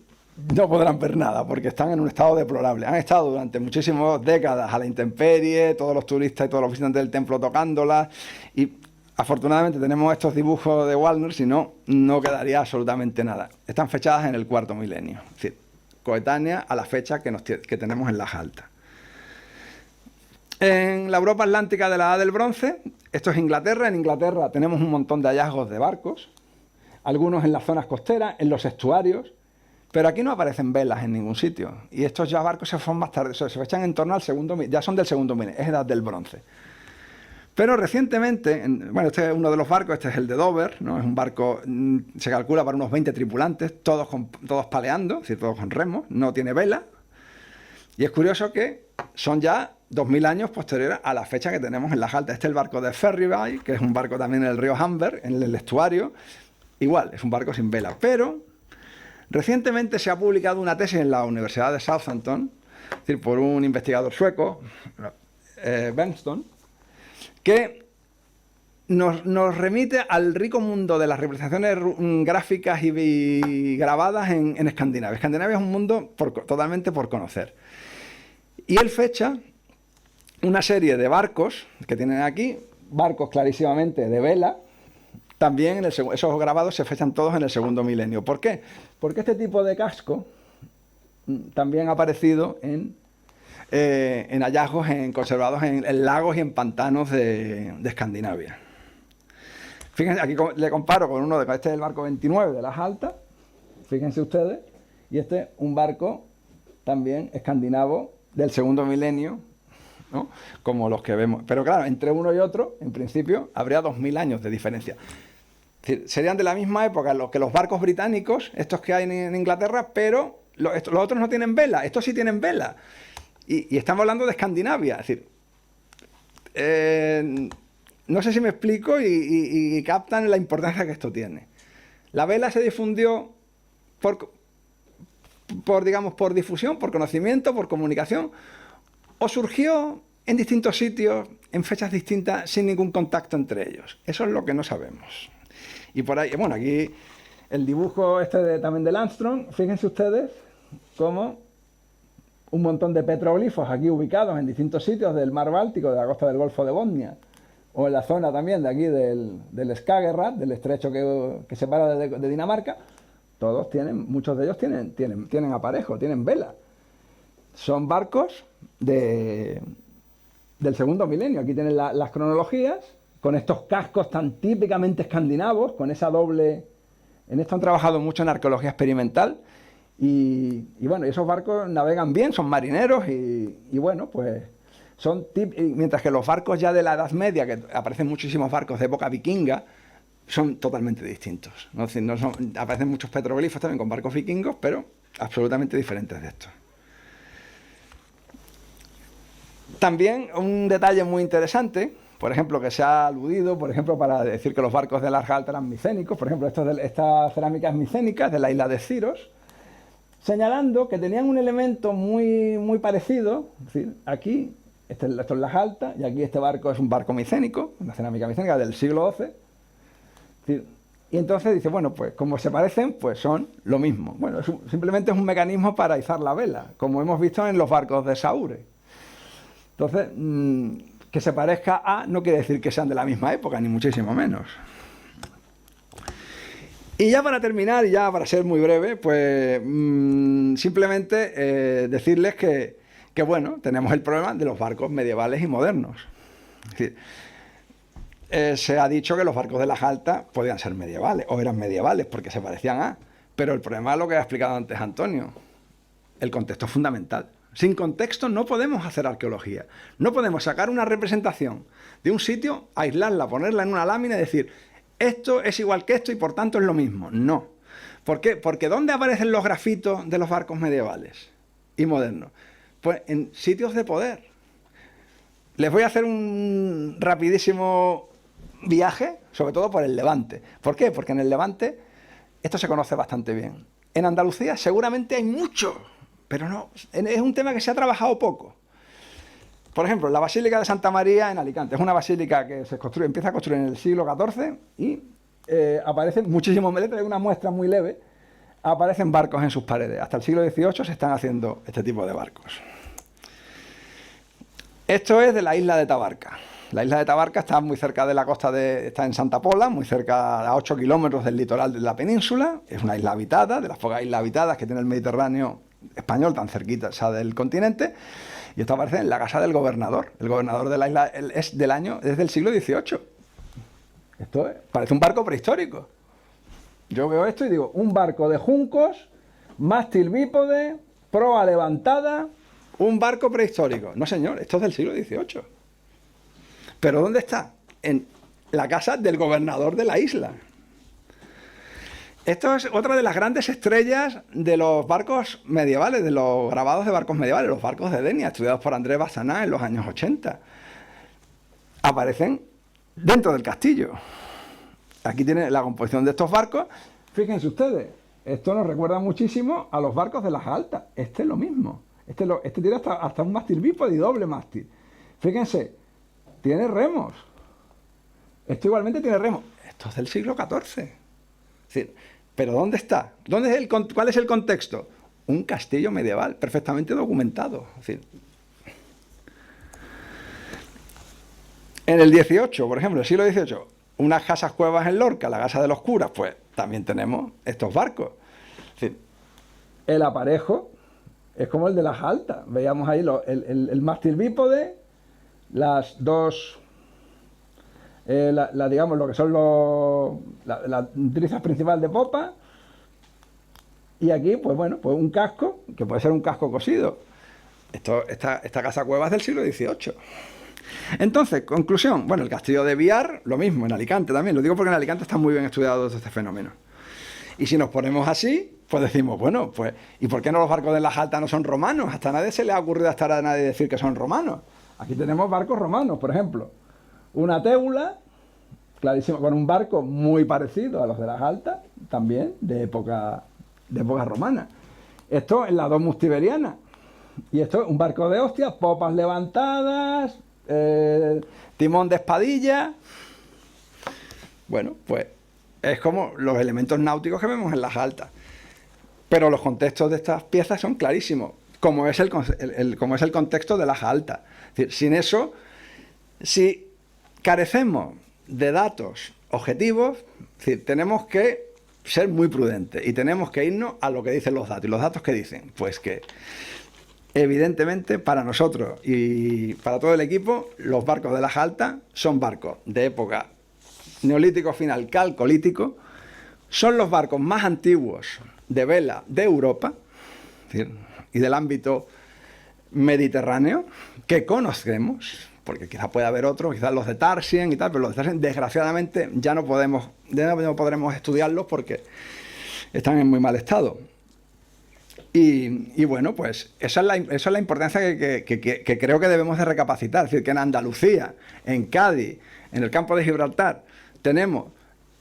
A: no podrán ver nada, porque están en un estado deplorable. Han estado durante muchísimas décadas a la intemperie, todos los turistas y todos los visitantes del templo tocándolas, y afortunadamente tenemos estos dibujos de Wallner, si no, no quedaría absolutamente nada. Están fechadas en el cuarto milenio, es decir, coetánea a la fecha que tenemos en la Jalta. En la Europa Atlántica de la Edad del Bronce, esto es Inglaterra. En Inglaterra tenemos un montón de hallazgos de barcos, algunos en las zonas costeras, en los estuarios, pero aquí no aparecen velas en ningún sitio. Y estos ya barcos se forman más tarde, se fechan en torno al segundo milenio, ya son del segundo milenio, es Edad del Bronce. Pero recientemente, bueno, este es uno de los barcos, este es el de Dover, ¿no? Es un barco, se calcula para unos 20 tripulantes, todos paleando, es decir, todos con remos, no tiene vela. Y es curioso que son ya 2000 años posteriores a la fecha que tenemos en la Jalta. Este es el barco de Ferryby, que es un barco también en el río Humber, en el estuario. Igual, es un barco sin vela. Pero recientemente se ha publicado una tesis en la Universidad de Southampton, es decir, por un investigador sueco, Bengtsson, que nos remite al rico mundo de las representaciones gráficas y grabadas en Escandinavia. Escandinavia es un mundo totalmente por conocer. Y él fecha una serie de barcos que tienen aquí, barcos clarísimamente de vela. También esos grabados se fechan todos en el segundo milenio. ¿Por qué? Porque este tipo de casco también ha aparecido en hallazgos conservados en lagos y en pantanos de Escandinavia. Fíjense, aquí le comparo con este es el barco 29 de la Jalta, fíjense ustedes, y este es un barco también escandinavo del segundo milenio, ¿no? Como los que vemos. Pero claro, entre uno y otro, en principio, habría 2000 años de diferencia. Es decir, serían de la misma época que los barcos británicos, estos que hay en Inglaterra, pero los otros no tienen vela, estos sí tienen vela. Y estamos hablando de Escandinavia, es decir, no sé si me explico y captan la importancia que esto tiene. La vela se difundió digamos, por difusión, por conocimiento, por comunicación, o surgió en distintos sitios, en fechas distintas, sin ningún contacto entre ellos. Eso es lo que no sabemos. Y por ahí, bueno, aquí el dibujo también de Landstrom, fíjense ustedes cómo un montón de petroglifos aquí ubicados en distintos sitios del mar Báltico, de la costa del Golfo de Botnia, o en la zona también de aquí del Skagerrak, del estrecho que separa de Dinamarca. Muchos de ellos tienen aparejo, tienen vela. Son barcos del segundo milenio. Aquí tienen las cronologías, con estos cascos tan típicamente escandinavos, con esa doble... En esto han trabajado mucho en arqueología experimental. Y bueno, esos barcos navegan bien, son marineros y bueno, pues mientras que los barcos ya de la Edad Media, que aparecen muchísimos barcos de época vikinga, son totalmente distintos. ¿No? Es decir, aparecen muchos petroglifos también con barcos vikingos, pero absolutamente diferentes de estos. También un detalle muy interesante, por ejemplo, que se ha aludido, por ejemplo, para decir que los barcos de Larga Alta eran micénicos, por ejemplo, estas cerámicas micénicas de la isla de Sciros, señalando que tenían un elemento muy parecido, es decir, aquí, esto es Larga Alta, y aquí este barco es un barco micénico, una cerámica micénica del siglo XII, y entonces dice, bueno, pues como se parecen, pues son lo mismo. Bueno, simplemente es un mecanismo para izar la vela, como hemos visto en los barcos de Saure. Entonces, que se parezca a no quiere decir que sean de la misma época, ni muchísimo menos. Y ya para terminar, y ya para ser muy breve, pues simplemente decirles que, bueno, tenemos el problema de los barcos medievales y modernos. Es decir, se ha dicho que los barcos de Larga Alta podían ser medievales, o eran medievales, porque se parecían a... Pero el problema es lo que ha explicado antes Antonio. El contexto es fundamental. Sin contexto no podemos hacer arqueología. No podemos sacar una representación de un sitio, aislarla, ponerla en una lámina y decir, esto es igual que esto y por tanto es lo mismo. No. ¿Por qué? Porque ¿dónde aparecen los grafitos de los barcos medievales y modernos? Pues en sitios de poder. Les voy a hacer un rapidísimo viaje, sobre todo por el Levante. ¿Por qué? Porque en el Levante esto se conoce bastante bien. En Andalucía seguramente hay mucho, pero no, es un tema que se ha trabajado poco. Por ejemplo, la Basílica de Santa María en Alicante. Es una basílica que empieza a construir en el siglo XIV y aparecen muchísimos, me trae una muestra muy leve, aparecen barcos en sus paredes. Hasta el siglo XVIII se están haciendo este tipo de barcos. Esto es de la isla de Tabarca. La isla de Tabarca está muy cerca de la costa está en Santa Pola, muy cerca, a 8 kilómetros del litoral de la península. Es una isla habitada, de las pocas islas habitadas que tiene el Mediterráneo español, tan cerquita, o sea, del continente. Y esto aparece en la casa del gobernador. El gobernador de la isla es del siglo XVIII. Esto parece un barco prehistórico. Yo veo esto y digo, un barco de juncos, mástil bípode, proa levantada, un barco prehistórico. No, señor, esto es del siglo XVIII. ¿Pero dónde está? En la casa del gobernador de la isla. Esto es otra de las grandes estrellas de los barcos medievales, de los grabados de barcos medievales, los barcos de Denia, estudiados por Andrés Bazanà en los años 80. Aparecen dentro del castillo. Aquí tienen la composición de estos barcos. Fíjense ustedes, esto nos recuerda muchísimo a los barcos de Larga Alta. Este es lo mismo. Este tiene hasta un mástil bípode y doble mástil. Fíjense, tiene remos. Esto igualmente tiene remos. Esto es del siglo XIV. Es decir, ¿pero dónde está? ¿Cuál es el contexto? Un castillo medieval perfectamente documentado. Es decir, en el XVIII, por ejemplo, el siglo XVIII, unas casas cuevas en Lorca, la casa de los curas, pues también tenemos estos barcos. Es decir, el aparejo es como el de Larga Alta. Veíamos ahí el mástil bípode, las dos... digamos lo que son la trizas principal de popa, y aquí pues bueno, pues un casco que puede ser un casco cosido. Esta casa cueva es del siglo XVIII. Entonces, conclusión, bueno, el castillo de Biar, lo mismo, en Alicante también, lo digo porque en Alicante está muy bien estudiado todo este fenómeno. Y si nos ponemos así, pues decimos, bueno, pues ¿y por qué no los barcos de Larga Alta no son romanos? Hasta a nadie se le ha ocurrido a nadie decir que son romanos. Aquí tenemos barcos romanos, por ejemplo. Una téula, clarísimo, con un barco muy parecido a los de Larga Alta, también de época romana. Esto es la Domus Tiberiana. Y esto es un barco de hostias, popas levantadas, timón de espadilla. Bueno, pues es como los elementos náuticos que vemos en Larga Alta. Pero los contextos de estas piezas son clarísimos, como es el contexto de Larga Alta. Es decir, sin eso, si carecemos de datos objetivos, es decir, tenemos que ser muy prudentes y tenemos que irnos a lo que dicen los datos. ¿Y los datos qué dicen? Pues que, evidentemente, para nosotros y para todo el equipo, los barcos de Larga Alta son barcos de época neolítico final, calcolítico, son los barcos más antiguos de vela de Europa, es decir, y del ámbito mediterráneo, que conocemos. porque quizás pueda haber otros, quizás los de Tarsien y tal, pero los de Tarsien desgraciadamente ya no podremos estudiarlos porque están en muy mal estado. Y bueno, pues esa es la importancia que creo que debemos de recapacitar. Es decir, que en Andalucía, en Cádiz, en el campo de Gibraltar, tenemos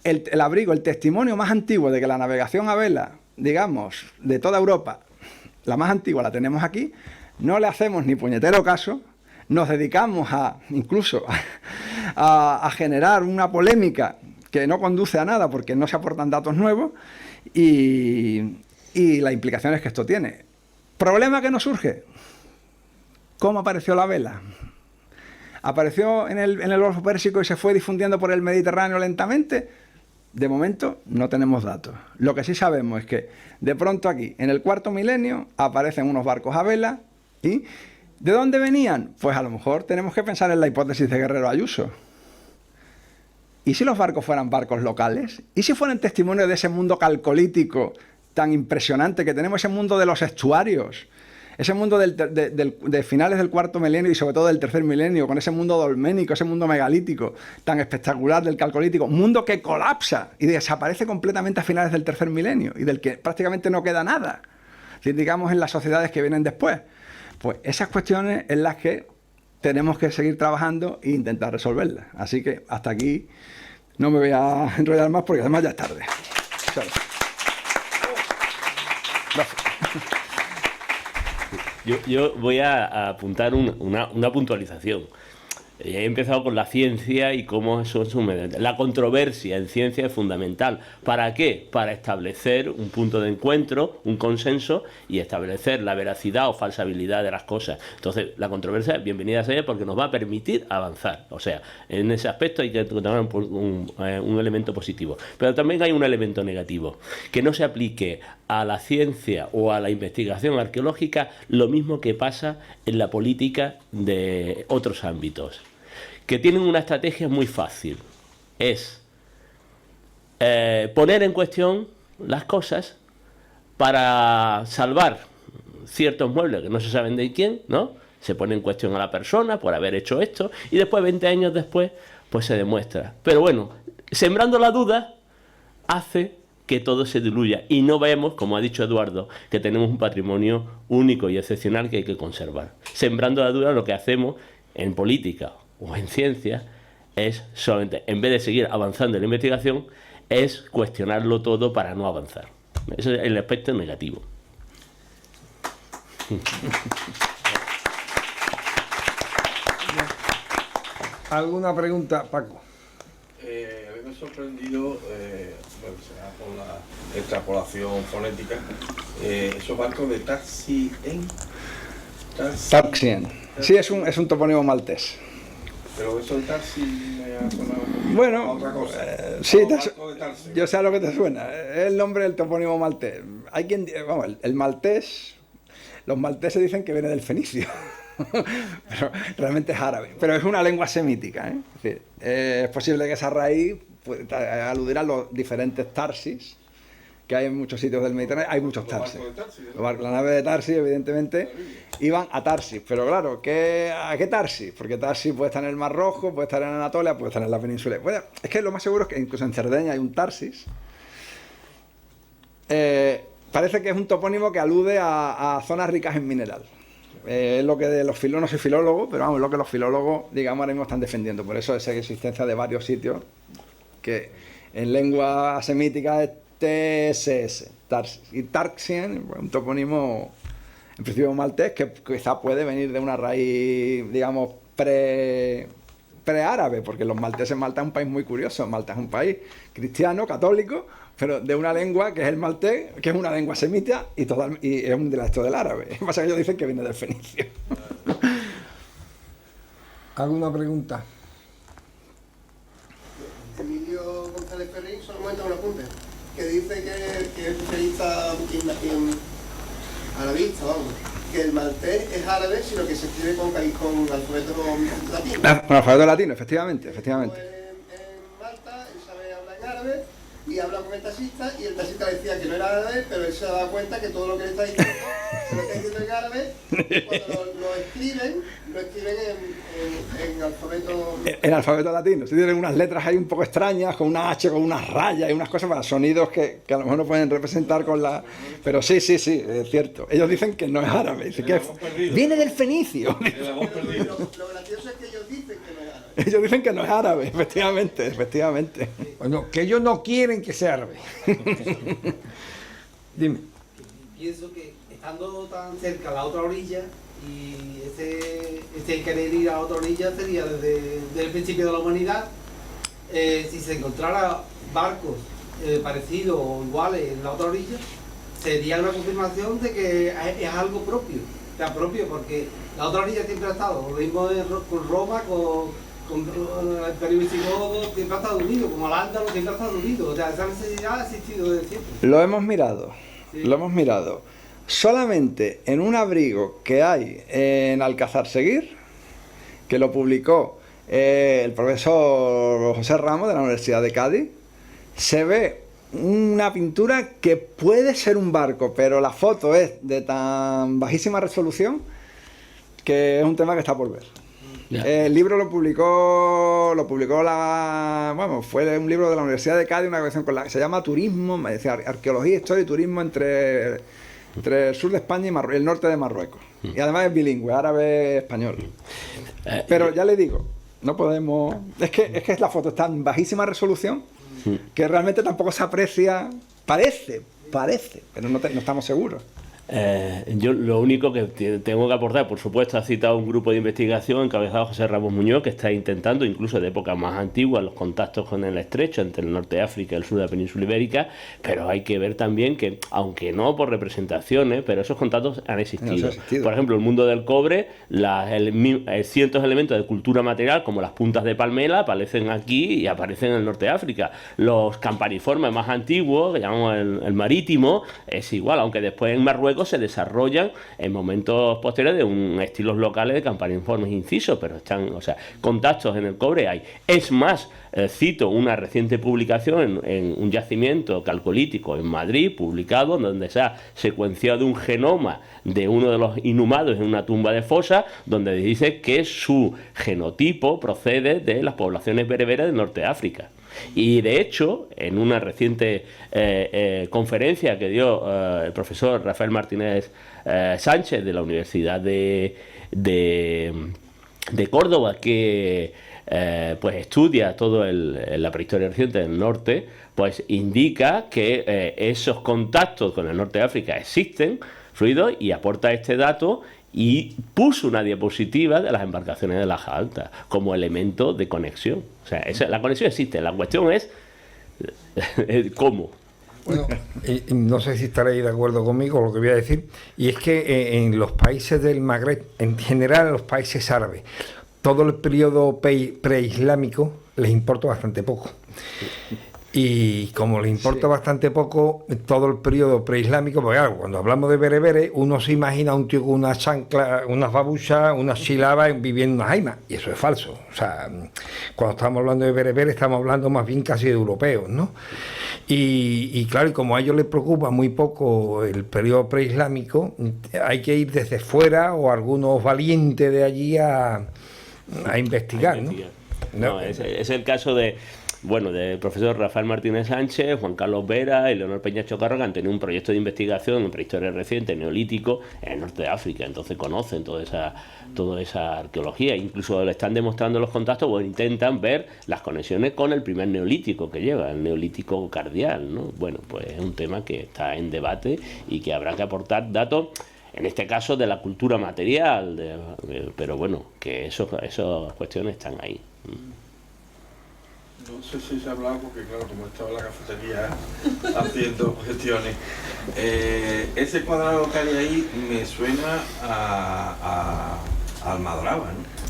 A: el abrigo, el testimonio más antiguo de que la navegación a vela, digamos, de toda Europa, la más antigua la tenemos aquí, no le hacemos ni puñetero caso, nos dedicamos incluso a generar una polémica que no conduce a nada porque no se aportan datos nuevos y las implicaciones que esto tiene. ¿Problema que nos surge? ¿Cómo apareció la vela? ¿Apareció en el Golfo Pérsico y se fue difundiendo por el Mediterráneo lentamente? De momento no tenemos datos. Lo que sí sabemos es que de pronto aquí, en el cuarto milenio, aparecen unos barcos a vela. ¿Y de dónde venían? Pues a lo mejor tenemos que pensar en la hipótesis de Guerrero Ayuso. ¿Y si los barcos fueran barcos locales? ¿Y si fueran testimonio de ese mundo calcolítico tan impresionante que tenemos, ese mundo de los estuarios, ese mundo de finales del cuarto milenio y sobre todo del tercer milenio, con ese mundo dolménico, ese mundo megalítico tan espectacular del calcolítico, mundo que colapsa y desaparece completamente a finales del tercer milenio y del que prácticamente no queda nada, digamos, en las sociedades que vienen después? Pues esas cuestiones en las que tenemos que seguir trabajando e intentar resolverlas. Así que hasta aquí no me voy a enrollar más porque además ya es tarde. Gracias.
C: Yo voy a apuntar una puntualización. He empezado con la ciencia y cómo eso es la controversia en ciencia es fundamental. ¿Para qué? Para establecer un punto de encuentro, un consenso y establecer la veracidad o falsabilidad de las cosas. Entonces, la controversia, bienvenida sea, porque nos va a permitir avanzar. O sea, en ese aspecto hay que tomar un elemento positivo. Pero también hay un elemento negativo, que no se aplique a la ciencia o a la investigación arqueológica lo mismo que pasa en la política de otros ámbitos, que tienen una estrategia muy fácil, es poner en cuestión las cosas para salvar ciertos muebles que no se saben de quién, ¿no? Se pone en cuestión a la persona por haber hecho esto y después, 20 años después, pues se demuestra. Pero bueno, sembrando la duda hace que todo se diluya y no vemos, como ha dicho Eduardo, que tenemos un patrimonio único y excepcional que hay que conservar. Sembrando la duda, lo que hacemos en política o en ciencia es solamente, en vez de seguir avanzando en la investigación, es cuestionarlo todo para no avanzar. Ese es el aspecto negativo.
B: ¿Alguna pregunta, Paco?
D: A mí me ha sorprendido, bueno, será por la extrapolación fonética, esos barcos de Tarsien.
A: Sí, es un topónimo maltés.
D: Pero eso de Tarsien me ha sonado
A: bueno,
D: a otra cosa.
A: Sí,
D: Yo
A: sé a lo que te suena. Es el nombre del topónimo maltés. Hay quien, vamos, el maltés, los malteses dicen que viene del fenicio. Pero realmente es árabe. Pero es una lengua semítica, ¿eh? Es decir, es posible que esa raíz pueda aludir a los diferentes Tarsis que hay en muchos sitios del Mediterráneo. Hay muchos Tarsis. La nave de Tarsis, evidentemente, iban a Tarsis. Pero claro, ¿a qué Tarsis? Porque Tarsis puede estar en el Mar Rojo, puede estar en Anatolia, puede estar en la península. Bueno, es que lo más seguro es que incluso en Cerdeña hay un Tarsis. Parece que es un topónimo que alude a zonas ricas en mineral. Es lo que de los filólogos, no soy filólogo, pero vamos, lo que los filólogos, digamos, ahora mismo están defendiendo. Por eso esa existencia de varios sitios que en lengua semítica es TSS, Tarsis. Y Tarsien, un topónimo en principio maltés que quizá puede venir de una raíz, digamos, preárabe, porque los malteses, Malta es un país muy curioso. Malta es un país cristiano, católico, pero de una lengua que es el maltés, que es una lengua semita y es un dialecto del árabe. Lo que pasa es que ellos dicen que viene del fenicio.
B: ¿Alguna pregunta?
E: Emilio González Ferrín solo comenta un apunte, que dice que es especialista a la vista, vamos, que el maltés es árabe, sino que se escribe con alfabeto latino.
A: Con alfabeto latino, efectivamente.
E: Pues en Malta él sabe hablar en árabe y habla con el taxista y el taxista le decía que no era árabe, pero él se daba cuenta que todo lo que le está diciendo se lo está diciendo en árabe, y cuando lo escriben en alfabeto...
A: En alfabeto latino. Sí, tienen unas letras ahí un poco extrañas, con una H, con unas rayas y unas cosas para sonidos que a lo mejor no pueden representar con la... Pero sí, es cierto. Ellos dicen que no es árabe, dicen que viene del fenicio.
E: Lo gracioso es que ellos dicen que no es árabe.
A: Ellos dicen que no es árabe, efectivamente.
B: Bueno, que ellos no quieren que sea árabe. Dime.
F: Pienso que estando tan cerca a la otra orilla, y ese querer ir a la otra orilla sería desde el principio de la humanidad, si se encontrara barcos parecidos o iguales en la otra orilla, sería una confirmación de que es algo propio, o sea, propio, porque la otra orilla siempre ha estado, lo mismo con Roma, con el Imperio Visigodo, siempre ha estado unido, como Al-Ándalus siempre ha estado unido, o sea, esa necesidad ha existido desde siempre.
A: Lo hemos mirado,
F: Sí.
A: lo hemos mirado. Solamente en un abrigo que hay en Alcázar-Seguir, que lo publicó el profesor José Ramos de la Universidad de Cádiz, se ve una pintura que puede ser un barco, pero la foto es de tan bajísima resolución que es un tema que está por ver.
C: Ya.
A: El libro lo publicó fue un libro de la Universidad de Cádiz, una colección con se llama Turismo, me decía Arqueología, Historia y Turismo entre el sur de España y el norte de Marruecos. Y además es bilingüe, árabe-español. Pero ya le digo, no podemos... Es que la foto está en bajísima resolución, que realmente tampoco se aprecia... Parece, pero no estamos seguros.
C: Yo lo único que tengo que aportar, por supuesto, ha citado un grupo de investigación encabezado José Ramos Muñoz, que está intentando, incluso de épocas más antiguas, los contactos con el estrecho entre el norte de África y el sur de la península ibérica, pero hay que ver también que, aunque no por representaciones, pero esos contactos han existido. Por ejemplo, el mundo del cobre, ciertos elementos de cultura material, como las puntas de palmela, aparecen aquí y aparecen en el norte de África. Los campaniformes más antiguos, que llamamos el marítimo, es igual, aunque después en Marruecos se desarrollan en momentos posteriores de un estilos locales de campaniformes incisos, pero contactos en el cobre hay. Es más, cito una reciente publicación en un yacimiento calcolítico en Madrid, publicado, donde se ha secuenciado un genoma de uno de los inhumados en una tumba de fosa, donde dice que su genotipo procede de las poblaciones bereberes del norte de África. Y de hecho, en una reciente conferencia que dio el profesor Rafael Martínez Sánchez de la Universidad de Córdoba, que pues estudia todo la prehistoria reciente del norte, pues indica que esos contactos con el norte de África existen, fluidos, y aporta este dato. Y puso una diapositiva de las embarcaciones de la Alta como elemento de conexión. O sea, la conexión existe, la cuestión es cómo.
B: Bueno, no sé si estaréis de acuerdo conmigo con lo que voy a decir, y es que en los países del Magreb, en general en los países árabes, todo el periodo preislámico les importa bastante poco. Y como le importa bastante poco todo el periodo preislámico, porque claro, cuando hablamos de bereberes, uno se imagina a un tío con una chancla, unas babuchas, unas sílabas viviendo en una jaima, y eso es falso. O sea, cuando estamos hablando de bereberes, estamos hablando más bien casi de europeos, ¿no? Y claro, y como a ellos les preocupa muy poco el periodo preislámico, hay que ir desde fuera o algunos valientes de allí a investigar, ¿no?
C: No, es el caso del profesor Rafael Martínez Sánchez, Juan Carlos Vera y Leonor Peña Chocarro, que han tenido un proyecto de investigación en prehistoria reciente, neolítico, en el norte de África. Entonces conocen toda esa arqueología. Incluso le están demostrando los contactos o intentan ver las conexiones con el primer neolítico que lleva, el neolítico cardial, ¿no? Bueno, pues es un tema que está en debate y que habrá que aportar datos, en este caso de la cultura material, pero bueno, que esas cuestiones están ahí.
D: No sé si se ha hablado, porque claro, como estaba en la cafetería haciendo gestiones, ese cuadrado que hay ahí me suena a Almadraba, ¿no?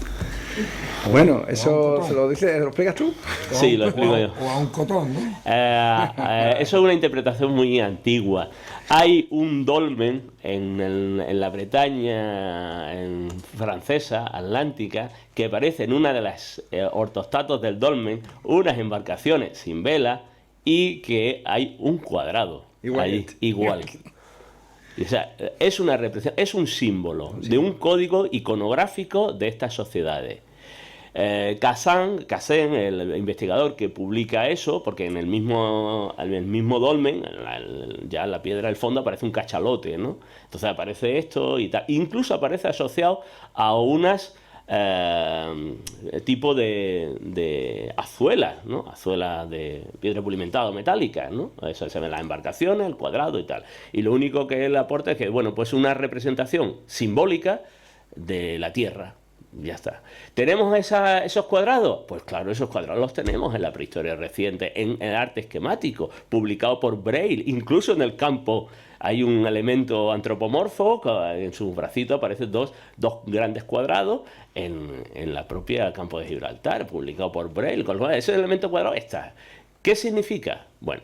A: Bueno, eso se lo explicas tú.
C: Sí, lo explico yo.
B: O a un cotón, ¿no?
C: Eso es una interpretación muy antigua. Hay un dolmen en la Bretaña francesa, atlántica, que aparece en una de las ortostatos del dolmen, unas embarcaciones sin vela y que hay un cuadrado
A: Igual.
C: ahí, igual. O sea, es una representación, es un símbolo de un código iconográfico de estas sociedades. Kazan, el investigador que publica eso, porque en el mismo dolmen, ya en la piedra del fondo aparece un cachalote, ¿no? Entonces aparece esto y tal. Incluso aparece asociado a unas tipo de azuelas, ¿no? Azuelas de piedra pulimentada metálicas, ¿no? Eso se ve en las embarcaciones, el cuadrado y tal. Y lo único que él aporta es que, bueno, pues una representación simbólica de la Tierra. Ya está. ¿Tenemos esos cuadrados? Pues claro, esos cuadrados los tenemos en la prehistoria reciente, en el arte esquemático, publicado por Braille. Incluso en el campo hay un elemento antropomorfo, en sus bracitos aparecen dos grandes cuadrados en la propia campo de Gibraltar, publicado por Braille. Con lo cual, ese elemento cuadrado está. ¿Qué significa? Bueno,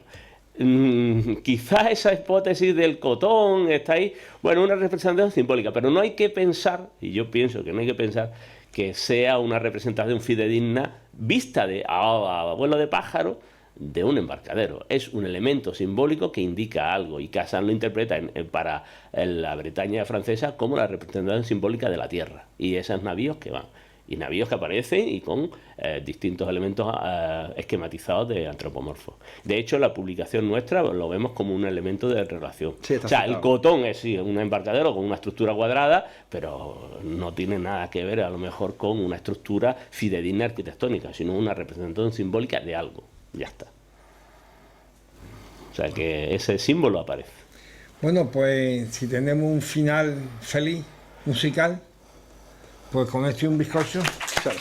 C: quizás esa hipótesis del cotón está ahí, bueno, una representación simbólica, pero no hay que pensar, y yo pienso que no hay que pensar que sea una representación fidedigna vista a vuelo de pájaro de un embarcadero. Es un elemento simbólico que indica algo, y Kazan lo interpreta para la Bretaña francesa como la representación simbólica de la tierra, y esos navíos que van. Y navíos que aparecen y con distintos elementos esquematizados de antropomorfos. De hecho, la publicación nuestra lo vemos como un elemento de relación.
A: Sí,
C: o sea, el cotón es sí, un embarcadero con una estructura cuadrada, pero no tiene nada que ver a lo mejor con una estructura fidedigna arquitectónica, sino una representación simbólica de algo. Ya está. O sea que ese símbolo aparece.
B: Bueno, pues si tenemos un final feliz, musical, pues con esto y un bizcocho.
A: Claro.